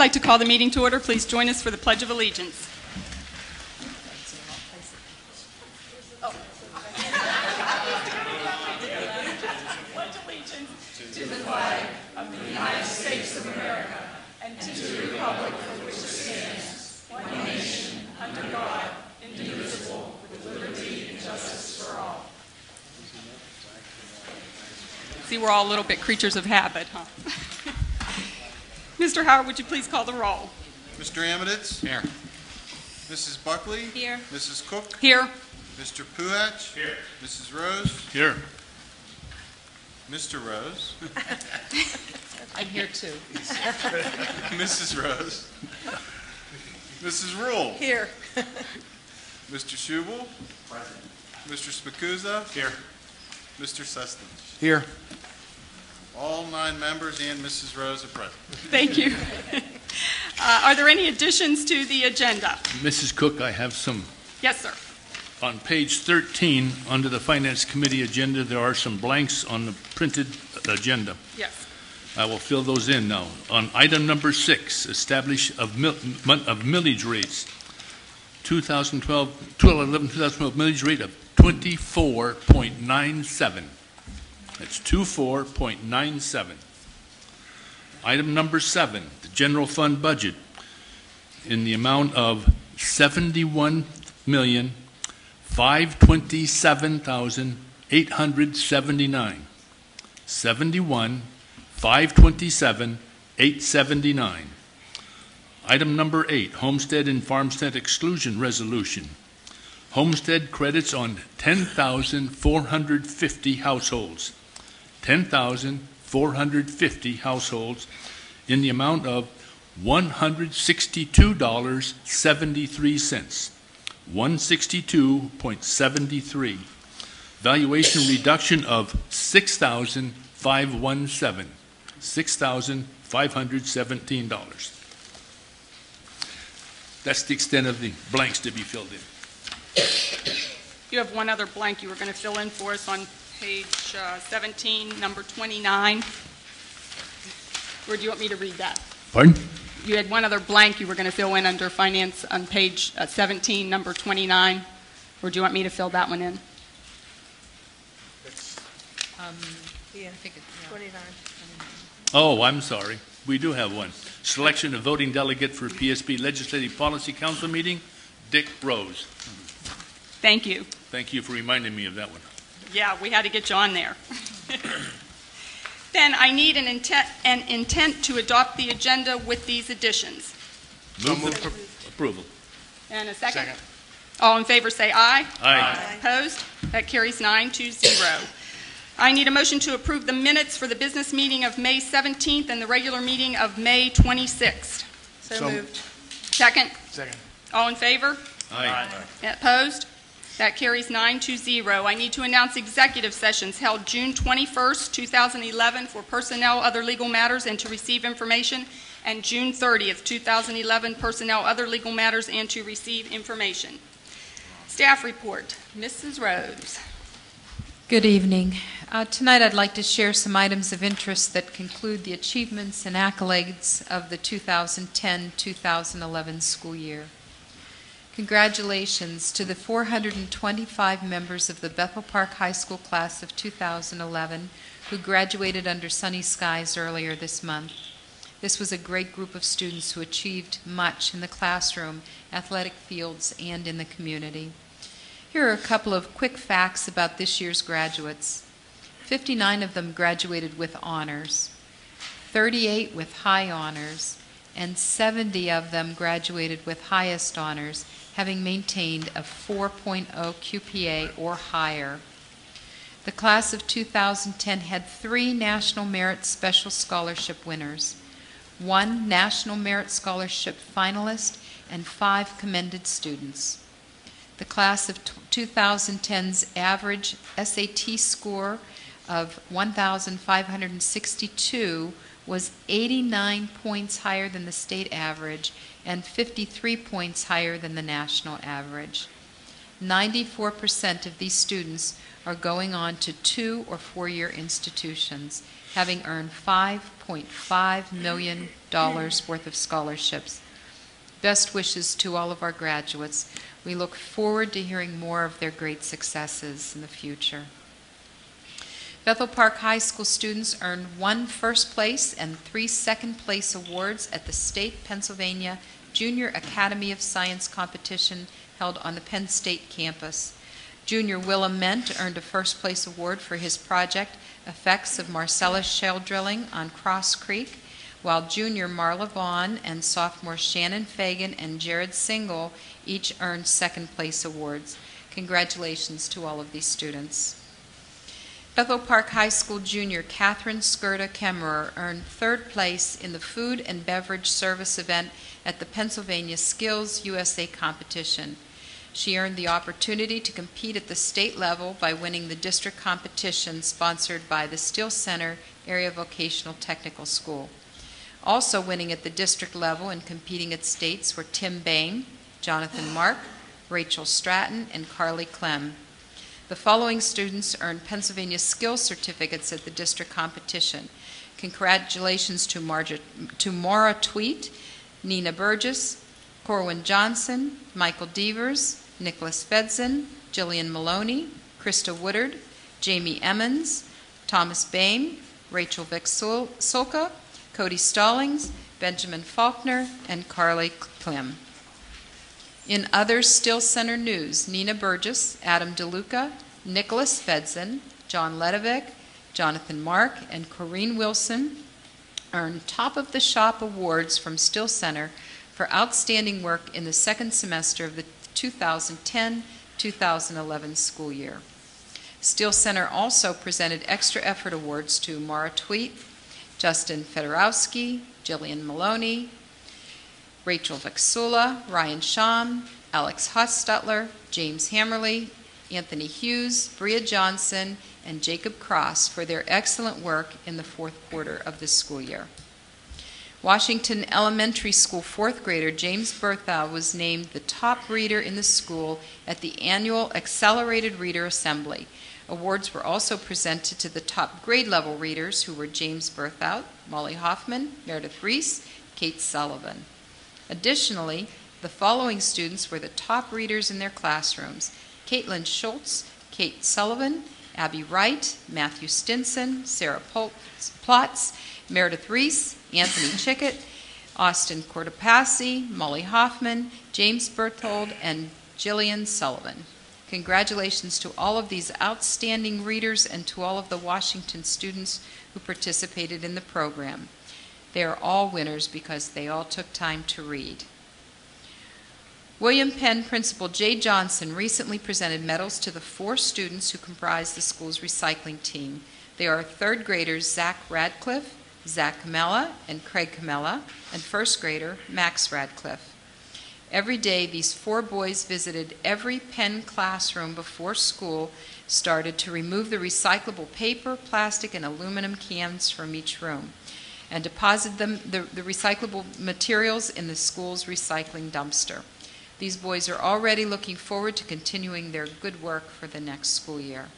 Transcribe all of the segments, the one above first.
like to call the meeting to order. Please join us for the Pledge of Allegiance. Pledge allegiance to the flag of the United States of America and to the republic for which it stands, one nation, under God, indivisible, with liberty and justice for all. See, we're all a little bit creatures of habit, huh? Mr. Howard, would you please call the roll? Mr. Amiditz? Here. Mrs. Buckley? Here. Mrs. Cook? Here. Mr. Puhatch? Here. Mrs. Rose? Here. Mr. Rose? I'm here too. Mrs. Rose? Mrs. Rule? Here. Mr. Schubel? Present. Mr. Spikuza? Here. Mr. Seston? Here. All 9 members and Mrs. Rose are present. Thank you. Are there any additions to the agenda? Mrs. Cook, I have some. Yes, sir. On page 13, under the Finance Committee agenda, there are some blanks on the printed agenda. Yes. I will fill those in now. On item number 6, establish of millage rates. 2011-2012 millage rate of 24.97. That's 24.97. Item number 7, the general fund budget in the amount of $71,527,879. 71,527,879. Item number 8, homestead and farmstead exclusion resolution. Homestead credits on 10,450 households. 10,450 households in the amount of $162.73. 162.73. Valuation reduction of $6,517. $6,517. That's the extent of the blanks to be filled in. You have one other blank you were going to fill in for us on page 17, number 29. Or do you want me to read that? Pardon? You had one other blank you were going to fill in under finance on page 17, number 29. Or do you want me to fill that one in? Yeah, I think it's 29. Oh, I'm sorry. We do have one. Selection of voting delegate for PSB Legislative Policy Council meeting, Dick Rose. Thank you. Thank you for reminding me of that one. Yeah, we had to get you on there. Then I need an intent to adopt the agenda with these additions. Move for approval. And a second? Second. All in favor say aye. Aye. Opposed? That carries 9-0. I need a motion to approve the minutes for the business meeting of May 17th and the regular meeting of May 26th. So moved. Second? Second. All in favor? Aye. Opposed? That carries 9-0. I need to announce executive sessions held June 21st, 2011 for personnel, other legal matters, and to receive information, and June 30th, 2011 personnel, other legal matters, and to receive information. Staff report. Mrs. Rose. Good evening. Tonight I'd like to share some items of interest that conclude the achievements and accolades of the 2010-2011 school year. Congratulations to the 425 members of the Bethel Park High School class of 2011 who graduated under sunny skies earlier this month. This was a great group of students who achieved much in the classroom, athletic fields, and in the community. Here are a couple of quick facts about this year's graduates. 59 of them graduated with honors, 38 with high honors, and 70 of them graduated with highest honors, having maintained a 4.0 QPA or higher. The class of 2010 had 3 National Merit Special Scholarship winners, 1 National Merit Scholarship finalist, and 5 commended students. The class of 2010's average SAT score of 1,562 was 89 points higher than the state average and 53 points higher than the national average. 94% of these students are going on to 2- or 4-year institutions, having earned $5.5 million worth of scholarships. Best wishes to all of our graduates. We look forward to hearing more of their great successes in the future. Bethel Park High School students earned 1 first place and 3 second place awards at the State Pennsylvania Junior Academy of Science competition held on the Penn State campus. Junior Willem Ment earned a first place award for his project, Effects of Marcellus Shale Drilling on Cross Creek, while junior Marla Vaughn and sophomore Shannon Fagan and Jared Single each earned second place awards. Congratulations to all of these students. Bethel Park High School junior Catherine Skirta Kemmerer earned 3rd place in the Food and Beverage Service event at the Pennsylvania Skills USA competition. She earned the opportunity to compete at the state level by winning the district competition sponsored by the Steele Center Area Vocational Technical School. Also winning at the district level and competing at states were Tim Bain, Jonathan Mark, Rachel Stratton, and Carly Clem. The following students earned Pennsylvania Skills Certificates at the district competition. Congratulations to Maura Tweet, Nina Burgess, Corwin Johnson, Michael Devers, Nicholas Fedson, Jillian Maloney, Krista Woodard, Jamie Emmons, Thomas Bain, Rachel Vick-Sulka, Cody Stallings, Benjamin Faulkner, and Carly Clem. In other Still Center news, Nina Burgess, Adam DeLuca, Nicholas Fedson, John Ledovic, Jonathan Mark, and Corrine Wilson earned Top of the Shop awards from Still Center for outstanding work in the second semester of the 2010-2011 school year. Still Center also presented extra effort awards to Mara Tweet, Justin Fedorowski, Jillian Maloney, Rachel Vexula, Ryan Sham, Alex Hostutler, James Hammerly, Anthony Hughes, Bria Johnson, and Jacob Cross for their excellent work in the 4th quarter of this school year. Washington Elementary School 4th grader James Berthow was named the top reader in the school at the annual Accelerated Reader Assembly. Awards were also presented to the top grade level readers, who were James Berthout, Molly Hoffman, Meredith Reese, Kate Sullivan. Additionally, the following students were the top readers in their classrooms: Caitlin Schultz, Kate Sullivan, Abby Wright, Matthew Stinson, Sarah Plotz, Meredith Reese, Anthony Chickett, Austin Cortopassi, Molly Hoffman, James Berthold, and Jillian Sullivan. Congratulations to all of these outstanding readers and to all of the Washington students who participated in the program. They are all winners because they all took time to read. William Penn Principal Jay Johnson recently presented medals to the 4 students who comprise the school's recycling team. They are 3rd graders Zach Radcliffe, Zach Camella, and Craig Camella, and 1st grader Max Radcliffe. Every day, these 4 boys visited every Penn classroom before school started to remove the recyclable paper, plastic, and aluminum cans from each room and deposit the recyclable materials in the school's recycling dumpster. These boys are already looking forward to continuing their good work for the next school year.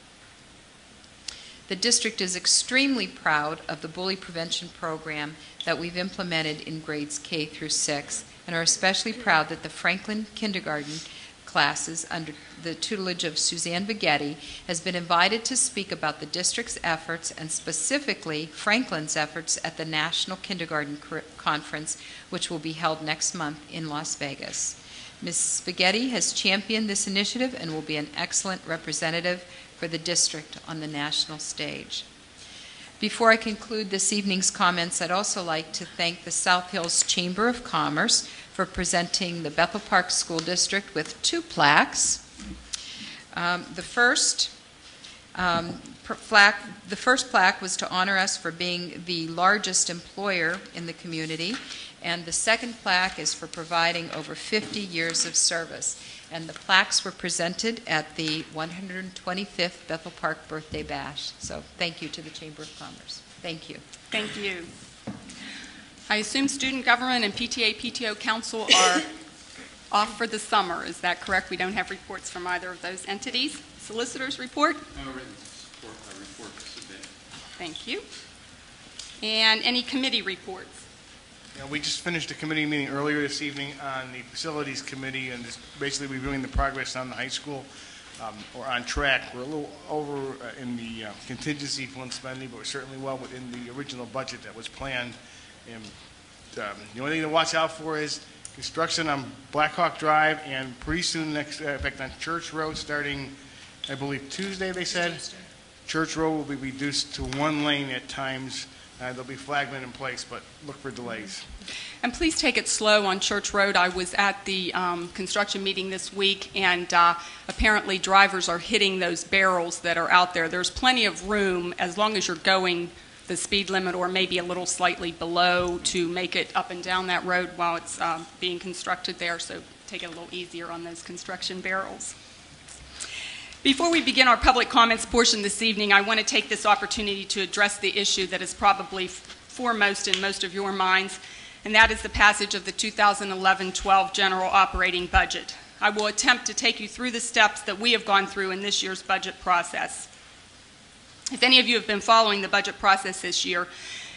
The district is extremely proud of the bully prevention program that we've implemented in grades K through 6, and are especially proud that the Franklin kindergarten classes, under the tutelage of Suzanne Vighetti, has been invited to speak about the district's efforts, and specifically Franklin's efforts, at the National Kindergarten Conference, which will be held next month in Las Vegas. Ms. Vighetti has championed this initiative and will be an excellent representative for the district on the national stage. Before I conclude this evening's comments, I'd also like to thank the South Hills Chamber of Commerce for presenting the Bethel Park School District with 2 plaques. The first plaque was to honor us for being the largest employer in the community, and the second plaque is for providing over 50 years of service. And the plaques were presented at the 125th Bethel Park Birthday Bash. So thank you to the Chamber of Commerce. Thank you. Thank you. I assume Student Government and PTA-PTO Council are off for the summer. Is that correct? We don't have reports from either of those entities. Solicitors report? No written report to submit. Thank you. And any committee reports? We just finished a committee meeting earlier this evening on the Facilities Committee and just basically reviewing the progress on the high school. We're on track. We're a little over in the contingency fund spending, but we're certainly well within the original budget that was planned. And the only thing to watch out for is construction on Blackhawk Drive and pretty soon next, in fact, on Church Road starting, I believe, Tuesday, they said. Church Road will be reduced to one lane at times. There'll be flagmen in place, but look for delays. And please take it slow on Church Road. I was at the construction meeting this week, and apparently drivers are hitting those barrels that are out there. There's plenty of room as long as you're going the speed limit or maybe a little slightly below to make it up and down that road while it's being constructed there, so take it a little easier on those construction barrels. Before we begin our public comments portion this evening, I want to take this opportunity to address the issue that is probably foremost in most of your minds, and that is the passage of the 2011-12 General Operating Budget. I will attempt to take you through the steps that we have gone through in this year's budget process. If any of you have been following the budget process this year,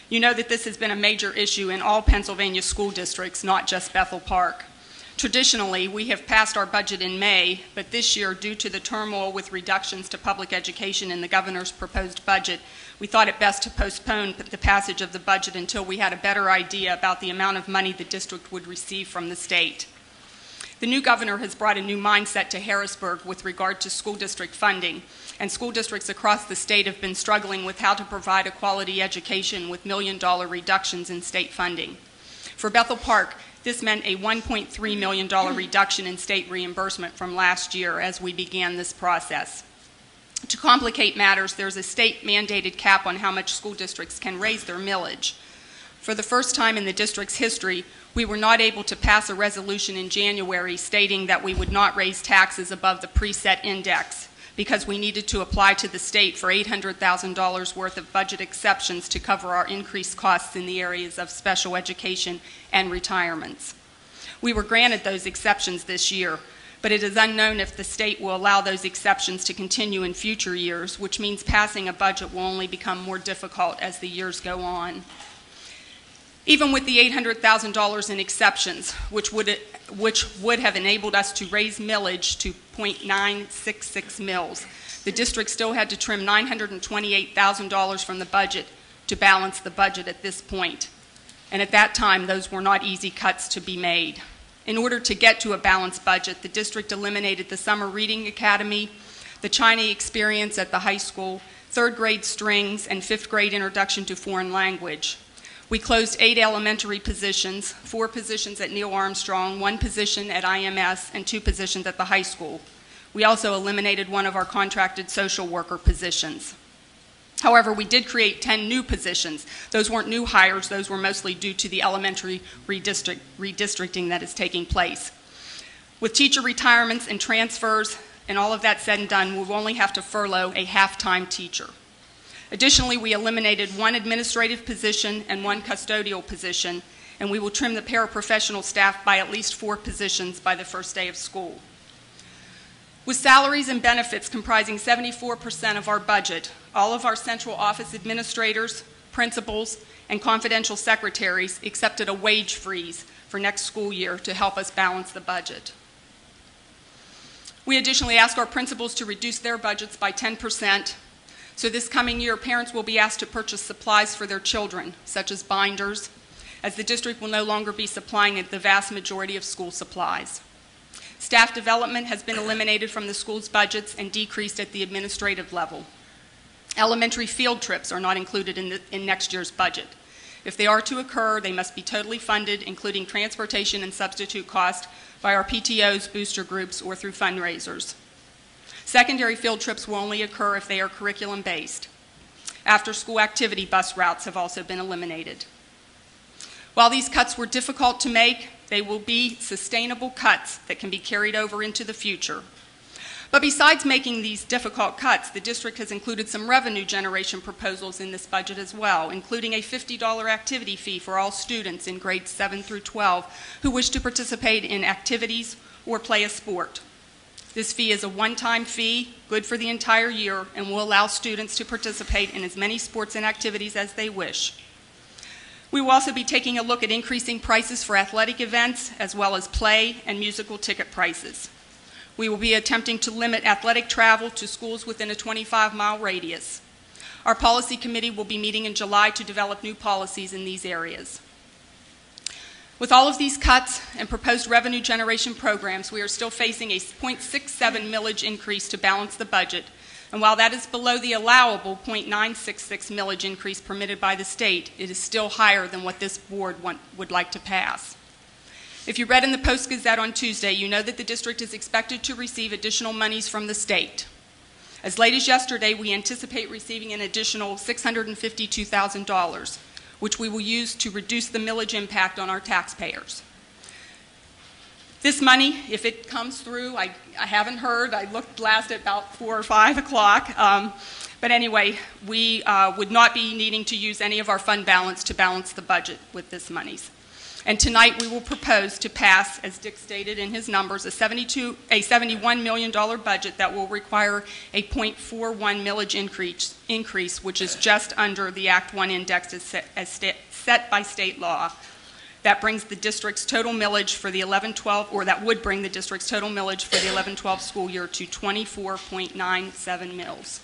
you know that this has been a major issue in all Pennsylvania school districts, not just Bethel Park. Traditionally, we have passed our budget in May, but this year, due to the turmoil with reductions to public education in the governor's proposed budget, we thought it best to postpone the passage of the budget until we had a better idea about the amount of money the district would receive from the state. The new governor has brought a new mindset to Harrisburg with regard to school district funding, and school districts across the state have been struggling with how to provide a quality education with million-dollar reductions in state funding. For Bethel Park, this meant a $1.3 million reduction in state reimbursement from last year as we began this process. To complicate matters, there's a state-mandated cap on how much school districts can raise their millage. For the first time in the district's history, we were not able to pass a resolution in January stating that we would not raise taxes above the preset index because we needed to apply to the state for $800,000 worth of budget exceptions to cover our increased costs in the areas of special education and retirements. We were granted those exceptions this year, but it is unknown if the state will allow those exceptions to continue in future years, which means passing a budget will only become more difficult as the years go on. Even with the $800,000 in exceptions, which would have enabled us to raise millage to .966 mils, the district still had to trim $928,000 from the budget to balance the budget at this point. And at that time, those were not easy cuts to be made. In order to get to a balanced budget, the district eliminated the Summer Reading Academy, the China experience at the high school, third grade strings, and fifth grade introduction to foreign language. We closed 8 elementary positions, 4 positions at Neil Armstrong, 1 position at IMS, and 2 positions at the high school. We also eliminated one of our contracted social worker positions. However, we did create 10 new positions. Those weren't new hires. Those were mostly due to the elementary redistricting that is taking place. With teacher retirements and transfers and all of that said and done, we'll only have to furlough a half-time teacher. Additionally, we eliminated 1 administrative position and 1 custodial position, and we will trim the paraprofessional staff by at least 4 positions by the first day of school. With salaries and benefits comprising 74% of our budget, all of our central office administrators, principals, and confidential secretaries accepted a wage freeze for next school year to help us balance the budget. We additionally asked our principals to reduce their budgets by 10%. So this coming year, parents will be asked to purchase supplies for their children, such as binders, as the district will no longer be supplying the vast majority of school supplies. Staff development has been eliminated from the school's budgets and decreased at the administrative level. Elementary field trips are not included in next year's budget. If they are to occur, they must be totally funded, including transportation and substitute cost, by our PTOs, booster groups, or through fundraisers. Secondary field trips will only occur if they are curriculum-based. After-school activity bus routes have also been eliminated. While these cuts were difficult to make, they will be sustainable cuts that can be carried over into the future. But besides making these difficult cuts, the district has included some revenue generation proposals in this budget as well, including a $50 activity fee for all students in grades 7 through 12 who wish to participate in activities or play a sport. This fee is a one-time fee, good for the entire year, and will allow students to participate in as many sports and activities as they wish. We will also be taking a look at increasing prices for athletic events, as well as play and musical ticket prices. We will be attempting to limit athletic travel to schools within a 25-mile radius. Our policy committee will be meeting in July to develop new policies in these areas. With all of these cuts and proposed revenue generation programs, we are still facing a 0.67 millage increase to balance the budget. And while that is below the allowable 0.966 millage increase permitted by the state, it is still higher than what this board would like to pass. If you read in the Post-Gazette on Tuesday, you know that the district is expected to receive additional monies from the state. As late as yesterday, we anticipate receiving an additional $652,000, which we will use to reduce the millage impact on our taxpayers. This money, if it comes through, I haven't heard. I looked last at about 4 or 5 o'clock. But anyway, we would not be needing to use any of our fund balance to balance the budget with this monies. And tonight we will propose to pass, as Dick stated in his numbers, a $71 million budget that will require a 0.41 millage increase, which is just under the Act 1 index as set by state law. That brings the district's total millage for the 11-12, or that would bring the district's total millage for the 11-12 school year to 24.97 mils.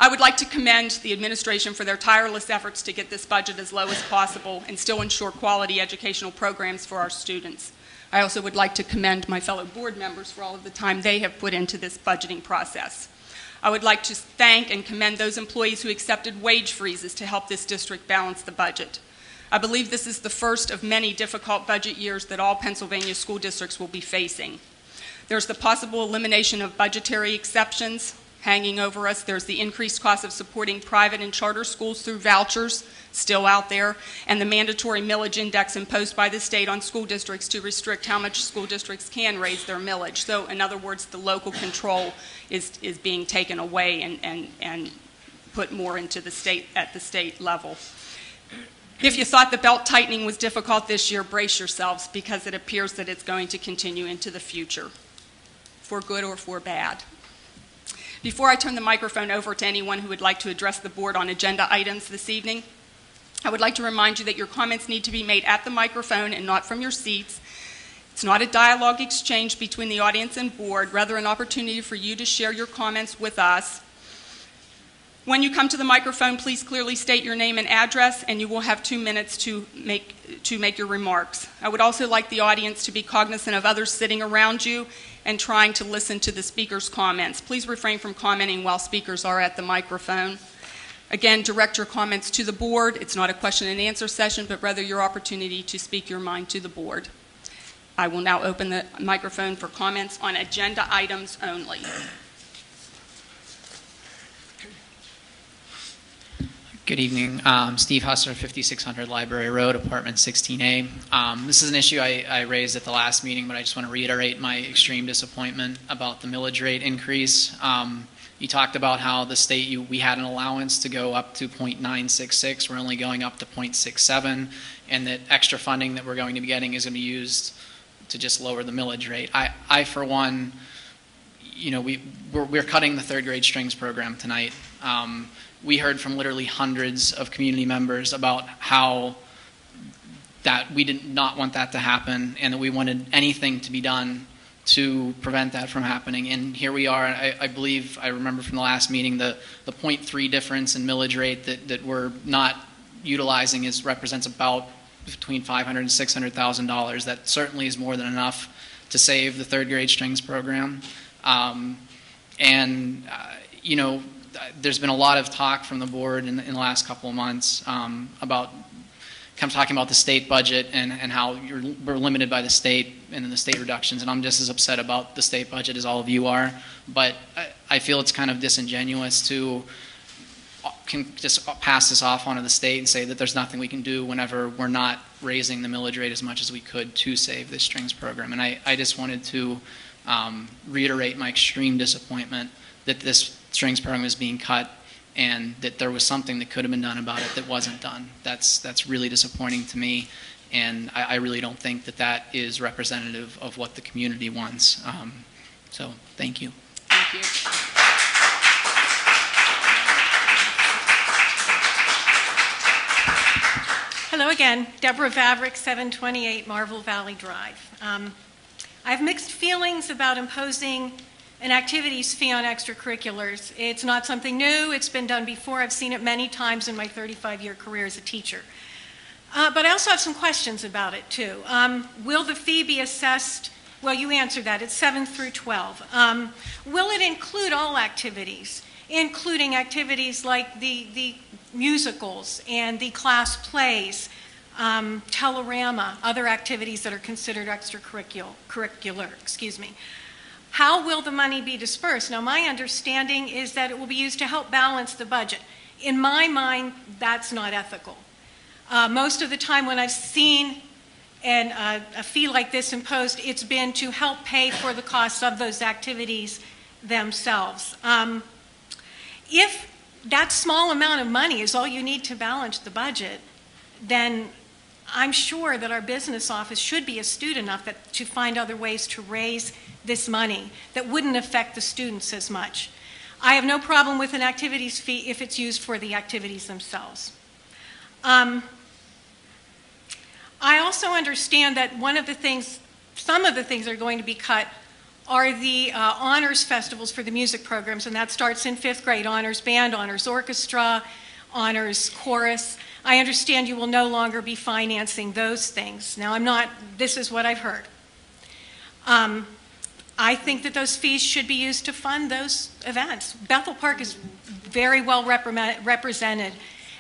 I would like to commend the administration for their tireless efforts to get this budget as low as possible and still ensure quality educational programs for our students. I also would like to commend my fellow board members for all of the time they have put into this budgeting process. I would like to thank and commend those employees who accepted wage freezes to help this district balance the budget. I believe this is the first of many difficult budget years that all Pennsylvania school districts will be facing. There's the possible elimination of budgetary exceptions hanging over us. There's the increased cost of supporting private and charter schools through vouchers, still out there, and the mandatory millage index imposed by the state on school districts to restrict how much school districts can raise their millage. So, in other words, the local control is being taken away and put more into the state at the state level. If you thought the belt tightening was difficult this year, brace yourselves, because it appears that it's going to continue into the future, for good or for bad. Before I turn the microphone over to anyone who would like to address the board on agenda items this evening, I would like to remind you that your comments need to be made at the microphone and not from your seats. It's not a dialogue exchange between the audience and board, rather an opportunity for you to share your comments with us. When you come to the microphone, please clearly state your name and address, and you will have 2 minutes to make your remarks. I would also like the audience to be cognizant of others sitting around you and trying to listen to the speaker's comments. Please refrain from commenting while speakers are at the microphone. Again, direct your comments to the board. It's not a question and answer session, but rather your opportunity to speak your mind to the board. I will now open the microphone for comments on agenda items only. Good evening. Steve Husser, 5600 Library Road, Apartment 16A. This is an issue I raised at the last meeting, but I just want to reiterate my extreme disappointment about the millage rate increase. You talked about how the state, we had an allowance to go up to 0.966. We're only going up to 0.67, and that extra funding that we're going to be getting is going to be used to just lower the millage rate. I for one, we're cutting the third grade strings program tonight. We heard from literally hundreds of community members about how that we did not want that to happen and that we wanted anything to be done to prevent that from happening. And here we are. I believe, I remember from the last meeting, the 0.3 difference in millage rate that we're not utilizing represents about between $500,000 and $600,000. That certainly is more than enough to save the third grade strings program. There's been a lot of talk from the board in the last couple of months about kind of talking about the state budget and how we're limited by the state and the state reductions, and I'm just as upset about the state budget as all of you are. But I feel it's kind of disingenuous to just pass this off onto the state and say that there's nothing we can do whenever we're not raising the millage rate as much as we could to save this strings program. And I just wanted to reiterate my extreme disappointment that this strings program is being cut and that there was something that could have been done about it that wasn't done. That's really disappointing to me, and I really don't think that that is representative of what the community wants. So thank you. Thank you. Hello again, Deborah Vavrick, 728 Marvel Valley Drive. I have mixed feelings about imposing an activities fee on extracurriculars. It's not something new. It's been done before. I've seen it many times in my 35-year career as a teacher. But I also have some questions about it, too. Will the fee be assessed? Well, you answered that. It's 7 through 12. Will it include all activities, including activities like the musicals and the class plays, Telerama, other activities that are considered extracurricular, How will the money be dispersed? Now, my understanding is that it will be used to help balance the budget. In my mind, that's not ethical. Most of the time when I've seen a fee like this imposed, it's been to help pay for the costs of those activities themselves. If that small amount of money is all you need to balance the budget, then I'm sure that our business office should be astute enough to find other ways to raise this money that wouldn't affect the students as much. I have no problem with an activities fee if it's used for the activities themselves. I also understand that some of the things that are going to be cut are the honors festivals for the music programs, and that starts in 5th grade, honors band, honors orchestra, honors chorus. I understand you will no longer be financing those things. Now, this is what I've heard. I think that those fees should be used to fund those events. Bethel Park is very well represented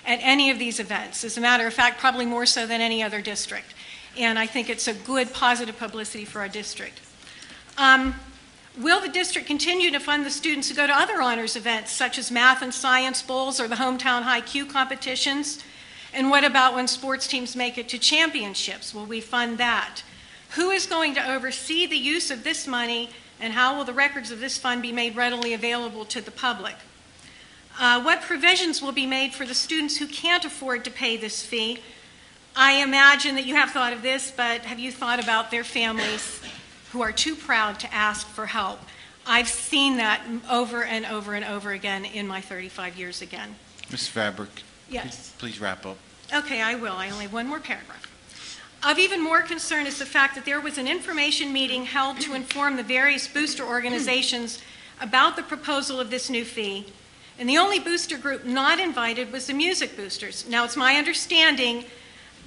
at any of these events. As a matter of fact, probably more so than any other district. And I think it's a good, positive publicity for our district. Will the district continue to fund the students who go to other honors events, such as math and science bowls or the hometown high Q competitions? And what about when sports teams make it to championships? Will we fund that? Who is going to oversee the use of this money, and how will the records of this fund be made readily available to the public? What provisions will be made for the students who can't afford to pay this fee? I imagine that you have thought of this, but have you thought about their families who are too proud to ask for help? I've seen that over and over and over again in my 35 years again. Ms. Fabric, Yes. please wrap up. Okay, I will. I only have one more paragraph. Of even more concern is the fact that there was an information meeting held to inform the various booster organizations about the proposal of this new fee, and the only booster group not invited was the music boosters. Now, it's my understanding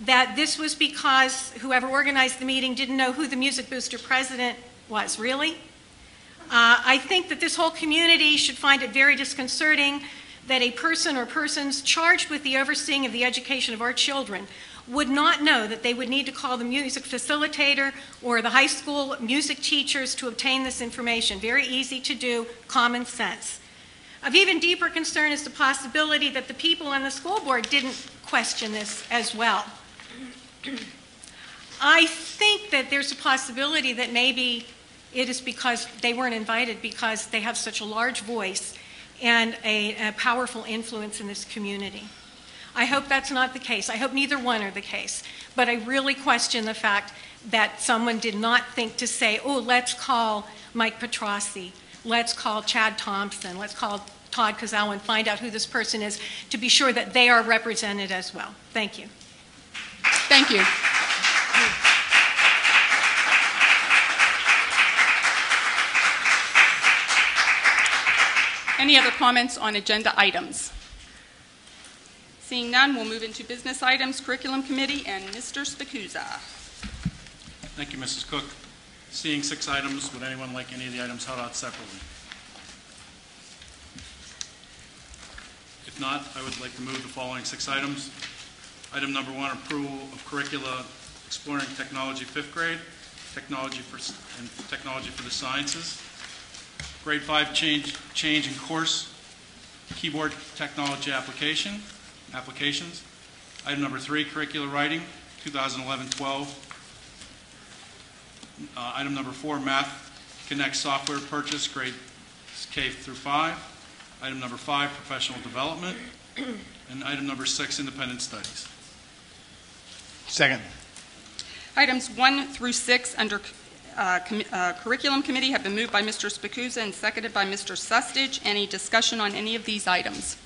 that this was because whoever organized the meeting didn't know who the music booster president was. Really? I think that this whole community should find it very disconcerting that a person or persons charged with the overseeing of the education of our children would not know that they would need to call the music facilitator or the high school music teachers to obtain this information. Very easy to do, common sense. Of even deeper concern is the possibility that the people on the school board didn't question this as well. I think that there's a possibility that maybe it is because they weren't invited because they have such a large voice and a powerful influence in this community. I hope that's not the case. I hope neither one are the case. But I really question the fact that someone did not think to say, oh, let's call Mike Petrossi, let's call Chad Thompson, let's call Todd Kazawa and find out who this person is to be sure that they are represented as well. Thank you. Thank you. Any other comments on agenda items? Seeing none, we'll move into business items, Curriculum Committee, and Mr. Spicuzza. Thank you, Mrs. Cook. Seeing 6 items, would anyone like any of the items held out separately? If not, I would like to move the following 6 items. Item number 1, approval of curricula exploring technology 5th grade, technology for the sciences. Grade 5 change in course, keyboard technology applications. Item number 3, curricular writing, 2011-12. Item number 4, math Connect software purchase, grades K through 5. Item number 5, professional development. And item number 6, independent studies. Second. Items 1 through 6 under Curriculum Committee have been moved by Mr. Spacuzza and seconded by Mr. Sustage. Any discussion on any of these items?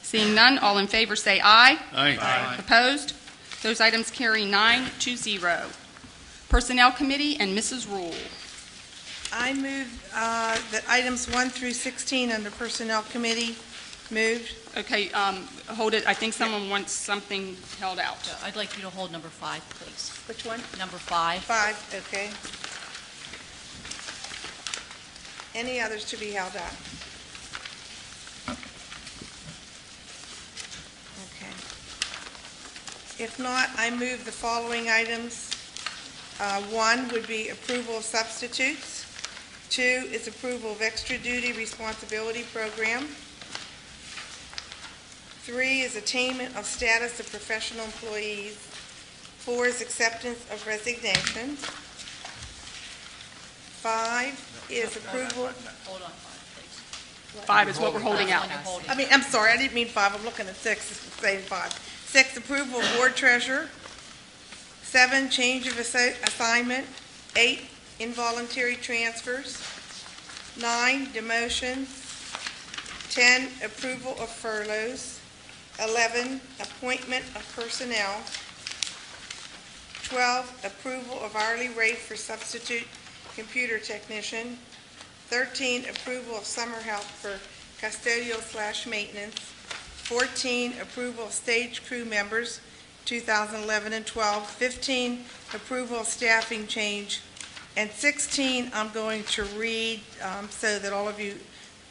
Seeing none, all in favor say aye. Aye. Opposed? Those items carry 9-0. Personnel Committee and Mrs. Rule. I move that items 1 through 16 under Personnel Committee moved. Okay, hold it. I think someone wants something held out. I'd like you to hold number 5, please. Which one? Number 5. 5, okay. Any others to be held out? Okay. If not, I move the following items. 1 would be approval of substitutes. 2 is approval of extra duty responsibility program. 3 is attainment of status of professional employees. 4 is acceptance of resignation. 5 is approval. Hold on 5, please. 5 is what we're holding out. You're holding. I mean, I'm sorry, I didn't mean 5. I'm looking at 6. It's the same 5. 6, approval of board treasurer. 7, change of assignment. 8, involuntary transfers. 9, demotions. 10, approval of furloughs. 11, appointment of personnel. 12, approval of hourly rate for substitute computer technician. 13, approval of summer help for custodial/maintenance. 14, approval of stage crew members, 2011 and 12. 15, approval of staffing change. And 16, I'm going to read so that all of you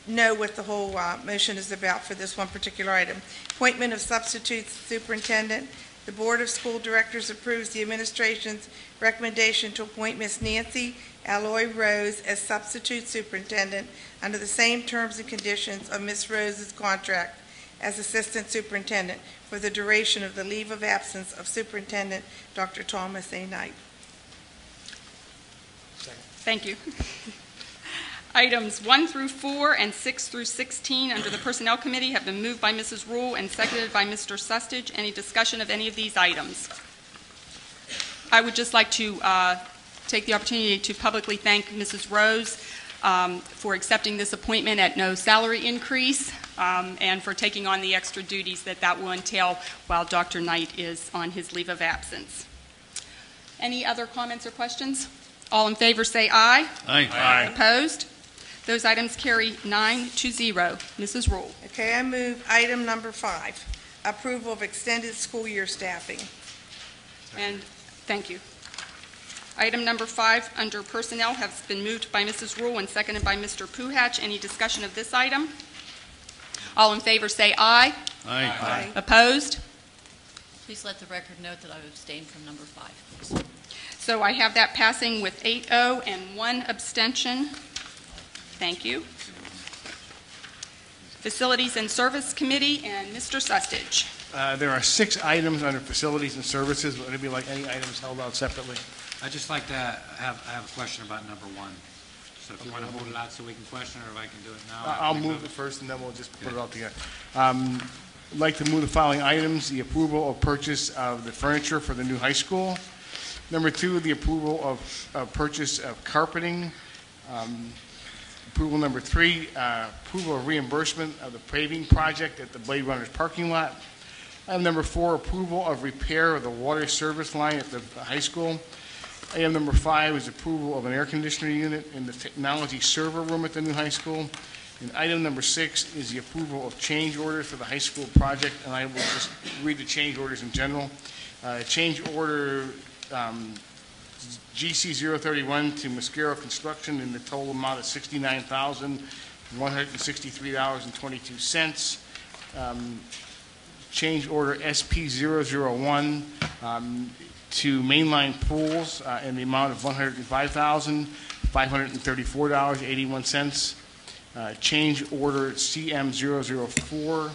know what the whole motion is about for this one particular item. Appointment of substitute superintendent. The Board of School Directors approves the administration's recommendation to appoint Ms. Nancy Alloy Rose as substitute superintendent under the same terms and conditions of Ms. Rose's contract as assistant superintendent for the duration of the leave of absence of Superintendent Dr. Thomas A. Knight. Thank you. Items 1 through 4 and 6 through 16 under the Personnel Committee have been moved by Mrs. Rule and seconded by Mr. Sustage. Any discussion of any of these items? I would just like to take the opportunity to publicly thank Mrs. Rose for accepting this appointment at no salary increase and for taking on the extra duties that will entail while Dr. Knight is on his leave of absence. Any other comments or questions? All in favor say aye. Aye. Opposed? Those items carry 9-0. Mrs. Rule. Okay, I move item number 5, approval of extended school year staffing. And thank you. Item number 5 under Personnel has been moved by Mrs. Rule and seconded by Mr. Puhatch. Any discussion of this item? All in favor say aye. Aye. Opposed? Please let the record note that I abstained from number 5, please. So I have that passing with 8-0 and 1 abstention. Thank you. Facilities and Service Committee and Mr. Sustage. There are 6 items under facilities and services. Would it be like any items held out separately? I'd just like to have a question about number 1. So if you want to hold it out so we can question it, or if I can do it now. I'll move it first, and then we'll just put it all together. I'd like to move the following items: the approval of purchase of the furniture for the new high school. Number 2, the approval of purchase of carpeting. Approval number 3, approval of reimbursement of the paving project at the Blade Runners parking lot. Item number 4, approval of repair of the water service line at the high school. Item number 5 is approval of an air conditioner unit in the technology server room at the new high school. And item number 6 is the approval of change orders for the high school project, and I will just read the change orders in general. Change order GC 031 to Mascaro Construction in the total amount of $69,163.22. Change order SP 001 to Mainline Pools in the amount of $105,534.81. Change order CM 004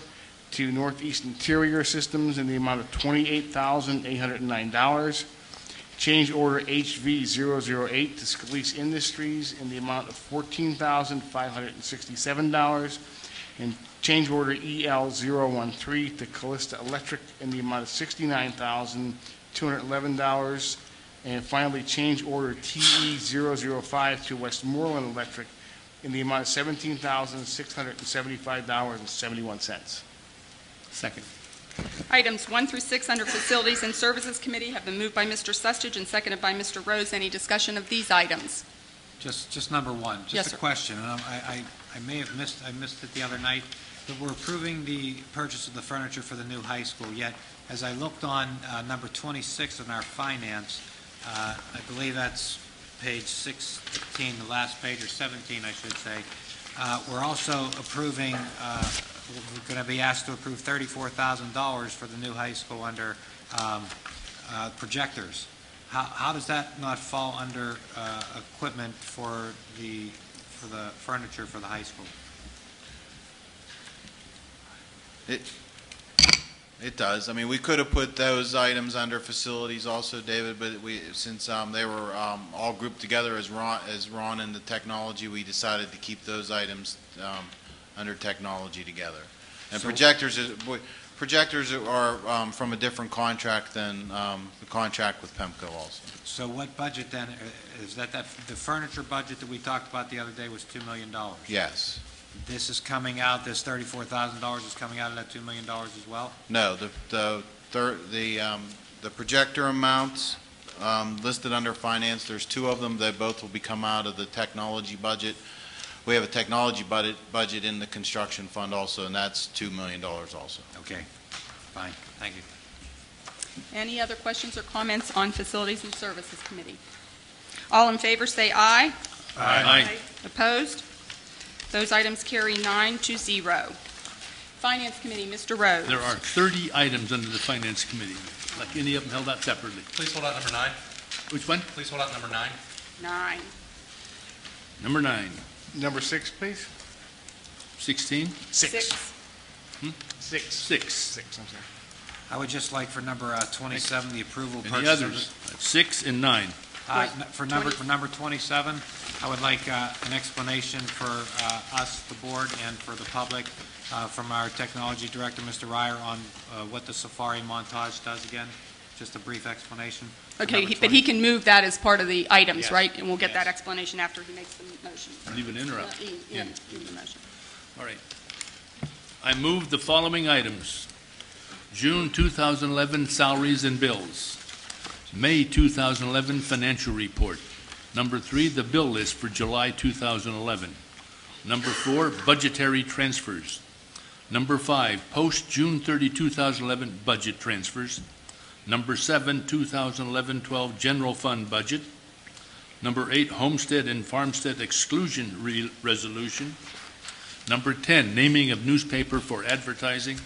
to Northeast Interior Systems in the amount of $28,809. change order HV008 to Scalise Industries in the amount of $14,567, and change order EL013 to Callista Electric in the amount of $69,211, and finally change order TE005 to Westmoreland Electric in the amount of $17,675.71. Second. Items 1 through 6 under Facilities and Services Committee have been moved by Mr. Sustich and seconded by Mr. Rose. Any discussion of these items? Just number one, Yes, just sir. a question, and I may have missed it the other night, but we're approving the purchase of the furniture for the new high school, yet as I looked on number 26 in our finance, I believe that's page 16, the last page, or 17, I should say, we're also approving, we're going to be asked to approve $34,000 for the new high school under projectors. How does that not fall under equipment for the furniture for the high school? It does. I mean, we could have put those items under facilities also, David, but since they were all grouped together as Ron and the technology, we decided to keep those items under technology together. And So- projectors are from a different contract than the contract with PEMCO also. So what budget then, is that the furniture budget that we talked about the other day was $2 million? Yes. This is coming out, this $34,000 is coming out of that $2 million as well? No, the projector amounts listed under finance, there's two of them. They both will be come out of the technology budget. We have a technology budget in the construction fund also, and that's $2 million also. Okay, fine, thank you. Any other questions or comments on Facilities and Services Committee? All in favor say aye. Aye. Opposed? Those items carry 9-0. Finance Committee, Mr. Rhodes. There are 30 items under the Finance Committee, like any of them held out separately. Please hold out number 9. Which one? Please hold out number 9. 9. Number 9. Number 6, please. 16? 6. 6. 6, I'm sorry. I would just like for number 27, the approval Any purchase of others? That's 6 and 9. For number 27, I would like an explanation for us, the board, and for the public from our technology director, Mr. Ryer, on what the Safari montage does again. Just a brief explanation. Okay, but he can move that as part of the items, Yes. right? And we'll get that Yes. explanation after he makes the motion. Leave it in or out? Yeah, leave the motion. All right. I move the following items. June 2011 salaries and bills. May 2011 financial report. Number 3, the bill list for July 2011. Number 4, budgetary transfers. Number 5, post-June 30, 2011 budget transfers. Number 7, 2011-12 general fund budget. Number 8, homestead and farmstead exclusion resolution. Number 10, naming of newspaper for advertising.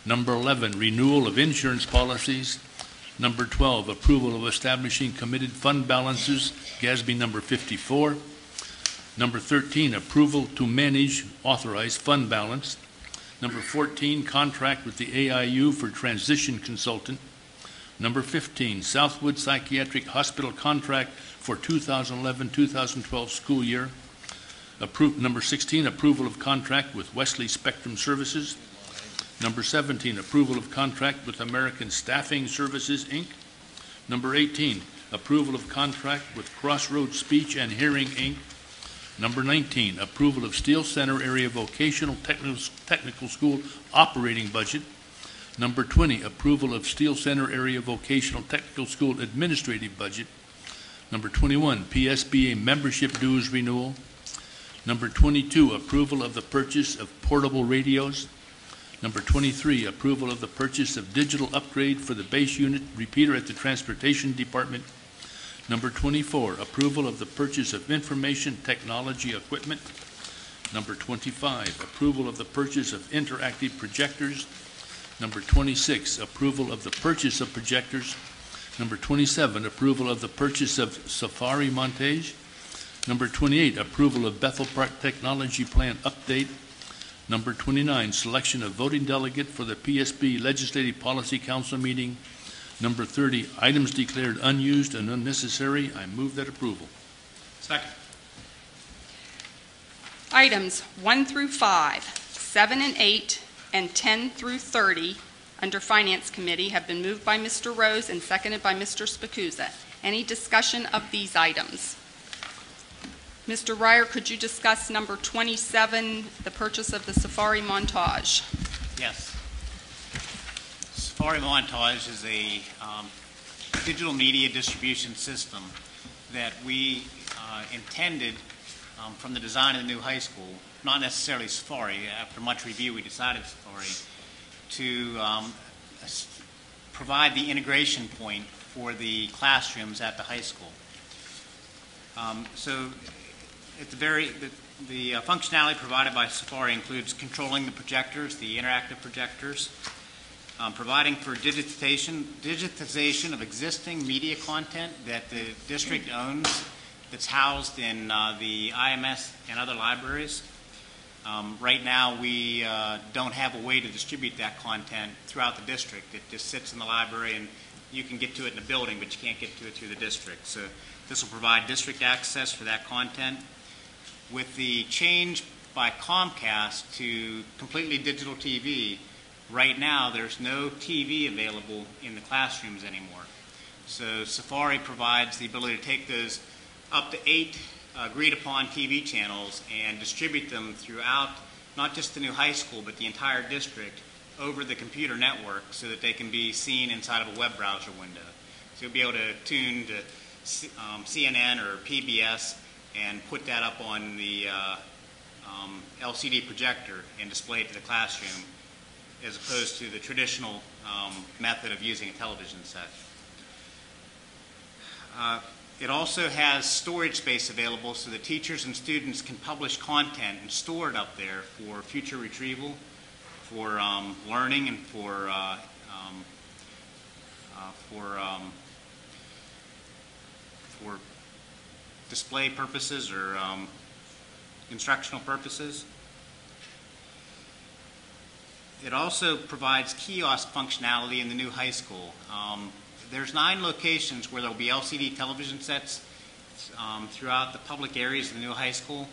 Number 11, renewal of insurance policies. Number 12, approval of establishing committed fund balances, GASB number 54. Number 13, approval to manage authorized fund balance. Number 14, contract with the AIU for transition consultant. Number 15, Southwood Psychiatric Hospital contract for 2011-2012 school year. Number 16, approval of contract with Wesley Spectrum Services. Number 17, approval of contract with American Staffing Services, Inc. Number 18, approval of contract with Crossroads Speech and Hearing, Inc. Number 19, approval of Steel Center Area Vocational Technical School operating budget. Number 20, approval of Steel Center Area Vocational Technical School administrative budget. Number 21, PSBA membership dues renewal. Number 22, approval of the purchase of portable radios. Number 23, approval of the purchase of digital upgrade for the base unit repeater at the Transportation Department. Number 24, approval of the purchase of information technology equipment. Number 25, approval of the purchase of interactive projectors. Number 26, approval of the purchase of projectors. Number 27, approval of the purchase of Safari montage. Number 28, approval of Bethel Park Technology Plan update. Number 29, selection of voting delegate for the PSB Legislative Policy Council meeting. Number 30, items declared unused and unnecessary. I move that approval. Second. Items 1 through 5, 7 and 8, and 10 through 30 under Finance Committee have been moved by Mr. Rose and seconded by Mr. Spacuzza. Any discussion of these items? Mr. Ryer, could you discuss number 27, the purchase of the Safari Montage? Yes. Safari Montage is a digital media distribution system that we intended from the design of the new high school, not necessarily Safari. After much review, we decided Safari to provide the integration point for the classrooms at the high school. So at the functionality provided by Safari includes controlling the projectors, the interactive projectors, providing for digitization of existing media content that the district owns that's housed in the IMS and other libraries. Right now, we don't have a way to distribute that content throughout the district. It just sits in the library, and you can get to it in the building, but you can't get to it through the district. So this will provide district access for that content. With the change by Comcast to completely digital TV, right now there's no TV available in the classrooms anymore. So Safari provides the ability to take those up to 8 agreed-upon TV channels and distribute them throughout not just the new high school, but the entire district over the computer network so that they can be seen inside of a web browser window. So you'll be able to tune to CNN or PBS and put that up on the LCD projector and display it to the classroom, as opposed to the traditional method of using a television set. It also has storage space available so that teachers and students can publish content and store it up there for future retrieval, for learning, and for display purposes or instructional purposes. It also provides kiosk functionality in the new high school. There's 9 locations where there will be LCD television sets throughout the public areas of the new high school.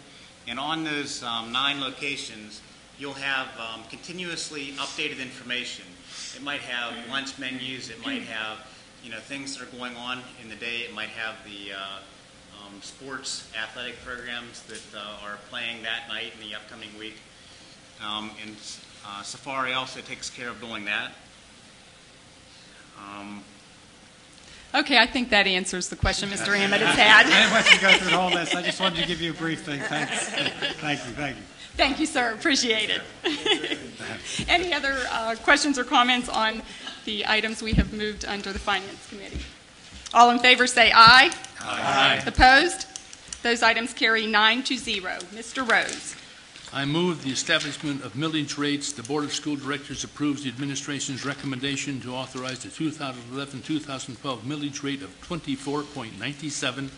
And on those 9 locations, you'll have continuously updated information. It might have lunch menus. It might have things that are going on in the day. It might have the sports athletic programs that are playing that night in the upcoming week. And Safari also takes care of doing that. Okay, I think that answers the question Mr. Emmett has had. I didn't want you to go through all this. I just wanted to give you a brief thing. Thanks. Thank you. Thank you, sir. Appreciate it. Any other questions or comments on the items we have moved under the Finance Committee? All in favor say aye. Aye. Opposed? Those items carry 9-0. Mr. Rose. I move the establishment of millage rates. The Board of School Directors approves the administration's recommendation to authorize the 2011-2012 millage rate of 24.97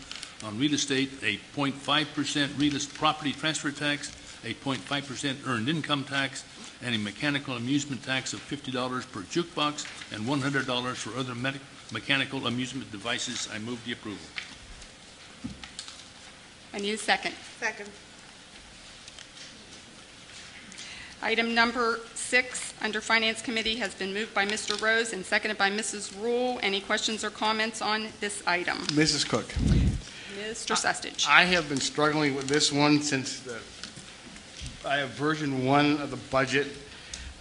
on real estate, a 0.5% real estate property transfer tax, a 0.5% earned income tax, and a mechanical amusement tax of $50 per jukebox and $100 for other mechanical amusement devices. I move the approval. I need a second. Second. Item number 6 under Finance Committee has been moved by Mr. Rose and seconded by Mrs. Rule. Any questions or comments on this item? Mrs. Cook. Mr. Sestich. I have been struggling with this one since I have version 1 of the budget.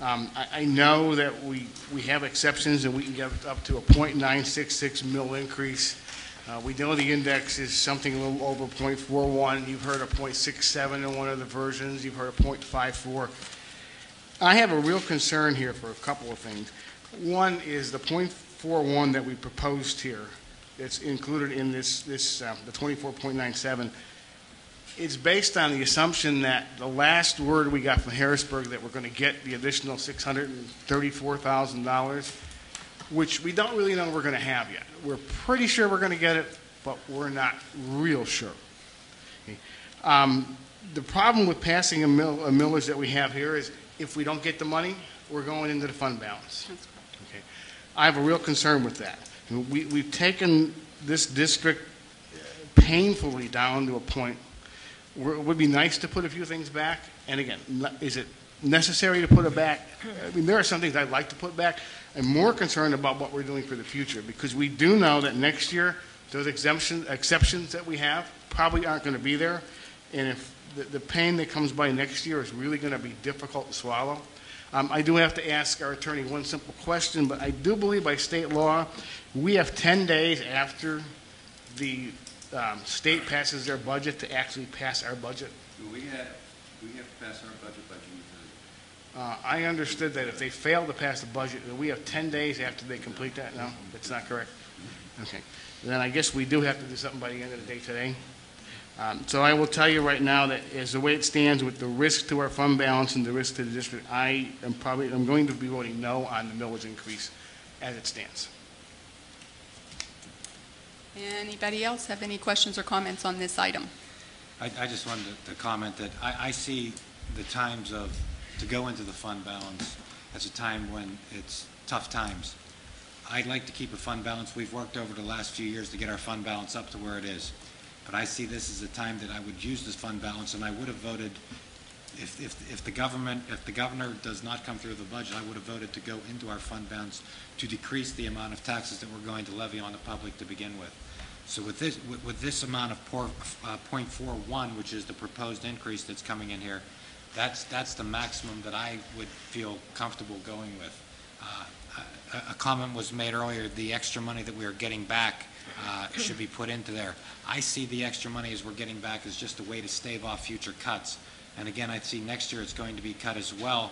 I know that we have exceptions and we can get up to a 0.966 mil increase. We know the index is something a little over 0.41. You've heard a 0.67 in one of the versions. You've heard a 0.54. I have a real concern here for a couple of things. One is the 0.41 that we proposed here. It's included in the 24.97. It's based on the assumption that the last word we got from Harrisburg that we're going to get the additional $634,000, which we don't really know we're going to have yet. We're pretty sure we're going to get it, but we're not real sure. Okay. The problem with passing a millage that we have here is if we don't get the money, we're going into the fund balance. Okay. I have a real concern with that. We've taken this district painfully down to a point where it would be nice to put a few things back. And again, is it necessary to put it back? I mean, there are some things I'd like to put back. I'm more concerned about what we're doing for the future, because we do know that next year those exceptions that we have probably aren't going to be there. And if the pain that comes by next year is really going to be difficult to swallow. I do have to ask our attorney one simple question, but I do believe by state law, we have 10 days after the state passes their budget to actually pass our budget. We have to pass our budget by June 30th. I understood that if they fail to pass the budget, that we have 10 days after they complete that. No, that's not correct. Okay. Then I guess we do have to do something by the end of the day today. So I will tell you right now that as the way it stands with the risk to our fund balance and the risk to the district, I'm going to be voting no on the millage increase as it stands. Anybody else have any questions or comments on this item? I just wanted to comment that I see the times to go into the fund balance as a time when it's tough times. I'd like to keep a fund balance. We've worked over the last few years to get our fund balance up to where it is. But I see this as a time that I would use this fund balance, and I would have voted, if the governor does not come through the budget, I would have voted to go into our fund balance to decrease the amount of taxes that we're going to levy on the public to begin with. So with this amount of 0.41, which is the proposed increase that's coming in here, that's the maximum that I would feel comfortable going with. A comment was made earlier, the extra money that we are getting back should be put into there. I see the extra money as we're getting back as just a way to stave off future cuts. And again, I see next year it's going to be cut as well.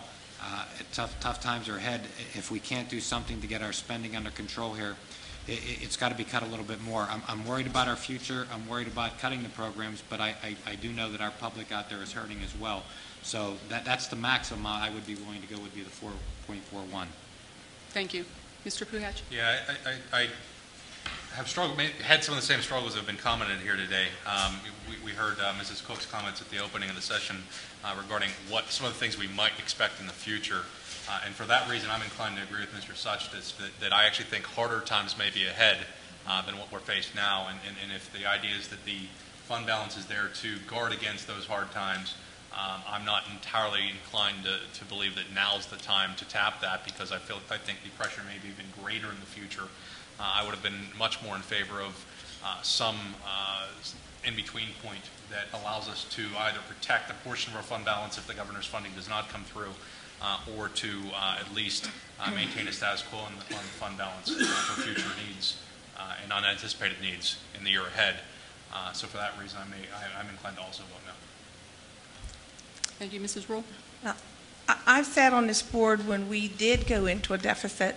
Tough times are ahead. If we can't do something to get our spending under control here, it's got to be cut a little bit more. I'm worried about our future. I'm worried about cutting the programs, but I do know that our public out there is hurting as well. So that's the maximum I would be willing to go, would be the 4.41. Thank you. Mr. Puhatch? Yeah, I have had some of the same struggles that have been commented here today. We heard Mrs. Cook's comments at the opening of the session regarding what some of the things we might expect in the future. And for that reason, I'm inclined to agree with Mr. Such that I actually think harder times may be ahead than what we're faced now. And if the idea is that the fund balance is there to guard against those hard times, I'm not entirely inclined to believe that now's the time to tap that, because I think the pressure may be even greater in the future. I would have been much more in favor of some in-between point that allows us to either protect a portion of our fund balance if the governor's funding does not come through, or to at least maintain a status quo on the fund balance for future needs and unanticipated needs in the year ahead. So for that reason, I'm inclined to also vote no. Thank you, Mrs. Rule. I've sat on this board when we did go into a deficit,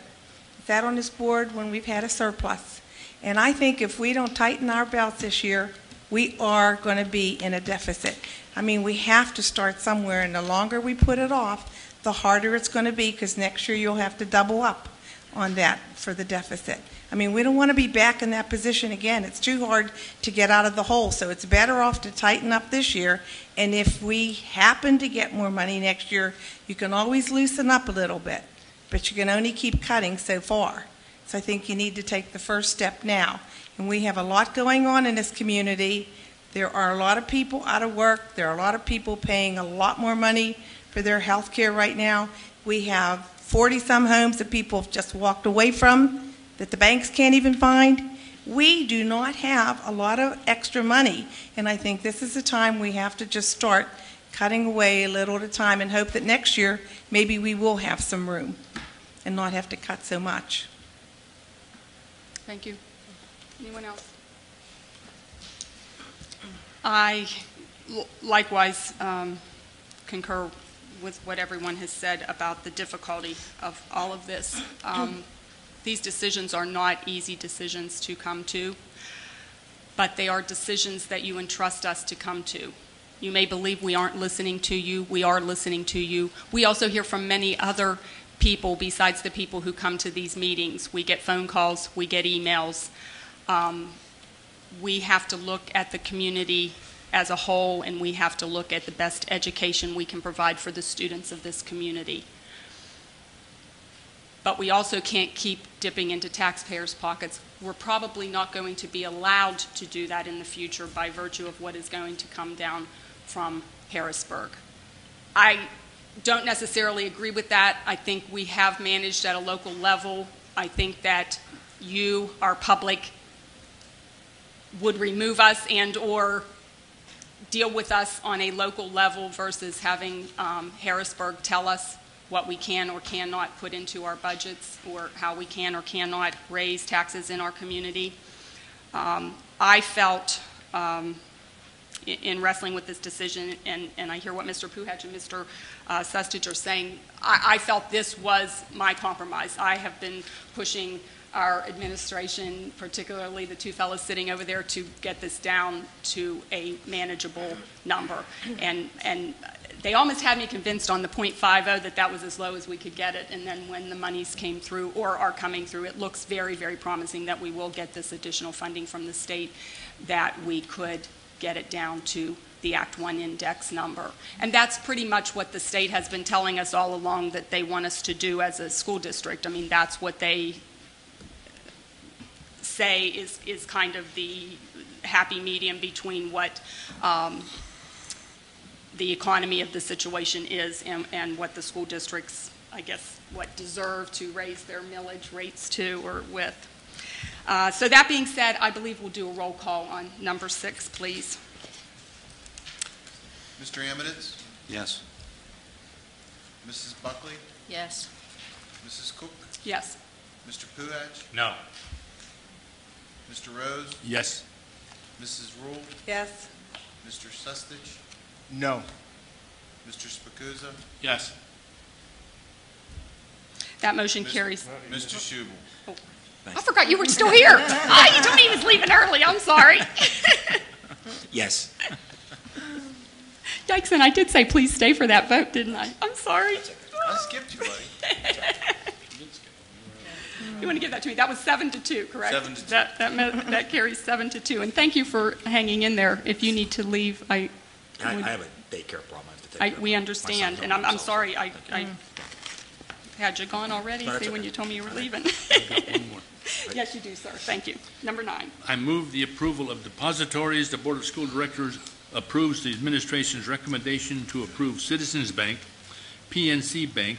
sat on this board when we've had a surplus. And I think if we don't tighten our belts this year, we are going to be in a deficit. I mean, we have to start somewhere, and the longer we put it off, the harder it's going to be, because next year you'll have to double up on that for the deficit. I mean, we don't want to be back in that position again. It's too hard to get out of the hole, so it's better off to tighten up this year. And if we happen to get more money next year, you can always loosen up a little bit, but you can only keep cutting so far. So I think you need to take the first step now. And we have a lot going on in this community. There are a lot of people out of work. There are a lot of people paying a lot more money for their health care right now. We have 40-some homes that people have just walked away from that the banks can't even find. We do not have a lot of extra money, and I think this is the time we have to just start cutting away a little at a time and hope that next year maybe we will have some room and not have to cut so much. Thank you. Anyone else? I likewise concur with what everyone has said about the difficulty of all of this. These decisions are not easy decisions to come to, but they are decisions that you entrust us to come to. You may believe we aren't listening to you. We are listening to you. We also hear from many other people besides the people who come to these meetings. We get phone calls. We get emails. We have to look at the community as a whole, and we have to look at the best education we can provide for the students of this community. but we also can't keep dipping into taxpayers' pockets. We're probably not going to be allowed to do that in the future by virtue of what is going to come down from Harrisburg. I don't necessarily agree with that. I think we have managed at a local level. I think that you, our public, would remove us and or deal with us on a local level versus having Harrisburg tell us what we can or cannot put into our budgets or how we can or cannot raise taxes in our community. I felt in wrestling with this decision, and I hear what Mr. Puhatch and Mr. Sustich are saying, I felt this was my compromise. I have been pushing our administration, particularly the two fellows sitting over there, to get this down to a manageable number. And they almost had me convinced on the .50 that was as low as we could get it. And then when the monies came through or are coming through, it looks very, very promising that we will get this additional funding from the state, that we could get it down to the Act 1 index number. And that's pretty much what the state has been telling us all along that they want us to do as a school district. I mean, that's what they say is kind of the happy medium between what the economy of the situation is and what the school districts, I guess, what deserve to raise their millage rates to or with. So that being said, I believe we'll do a roll call on number 6, please. Mr. Amidits? Yes. Mrs. Buckley? Yes. Mrs. Cook? Yes. Mr. Puhatch? No. Mr. Rose? Yes. Mrs. Rule? Yes. Mr. Sustich? No. Mr. Spacuzza? Yes. That motion carries. Mr. Schubel? Oh, I forgot you were still here. You told me he was leaving early. I'm sorry. Yes. Yikes, and I did say please stay for that vote, didn't I? I'm sorry. I skipped you, buddy. You want to give that to me? That was 7-2, correct? 7-2. That carries 7-2. And thank you for hanging in there. If you need to leave, I I have a daycare problem. I have to take care of. we understand, My son and I'm himself. sorry. I had you gone already. No, that's See, when okay. you told me you were leaving. One more. Yes, you do, sir. Thank you. Number 9. I move the approval of depositories. The Board of School Directors approves the administration's recommendation to approve Citizens Bank, PNC Bank,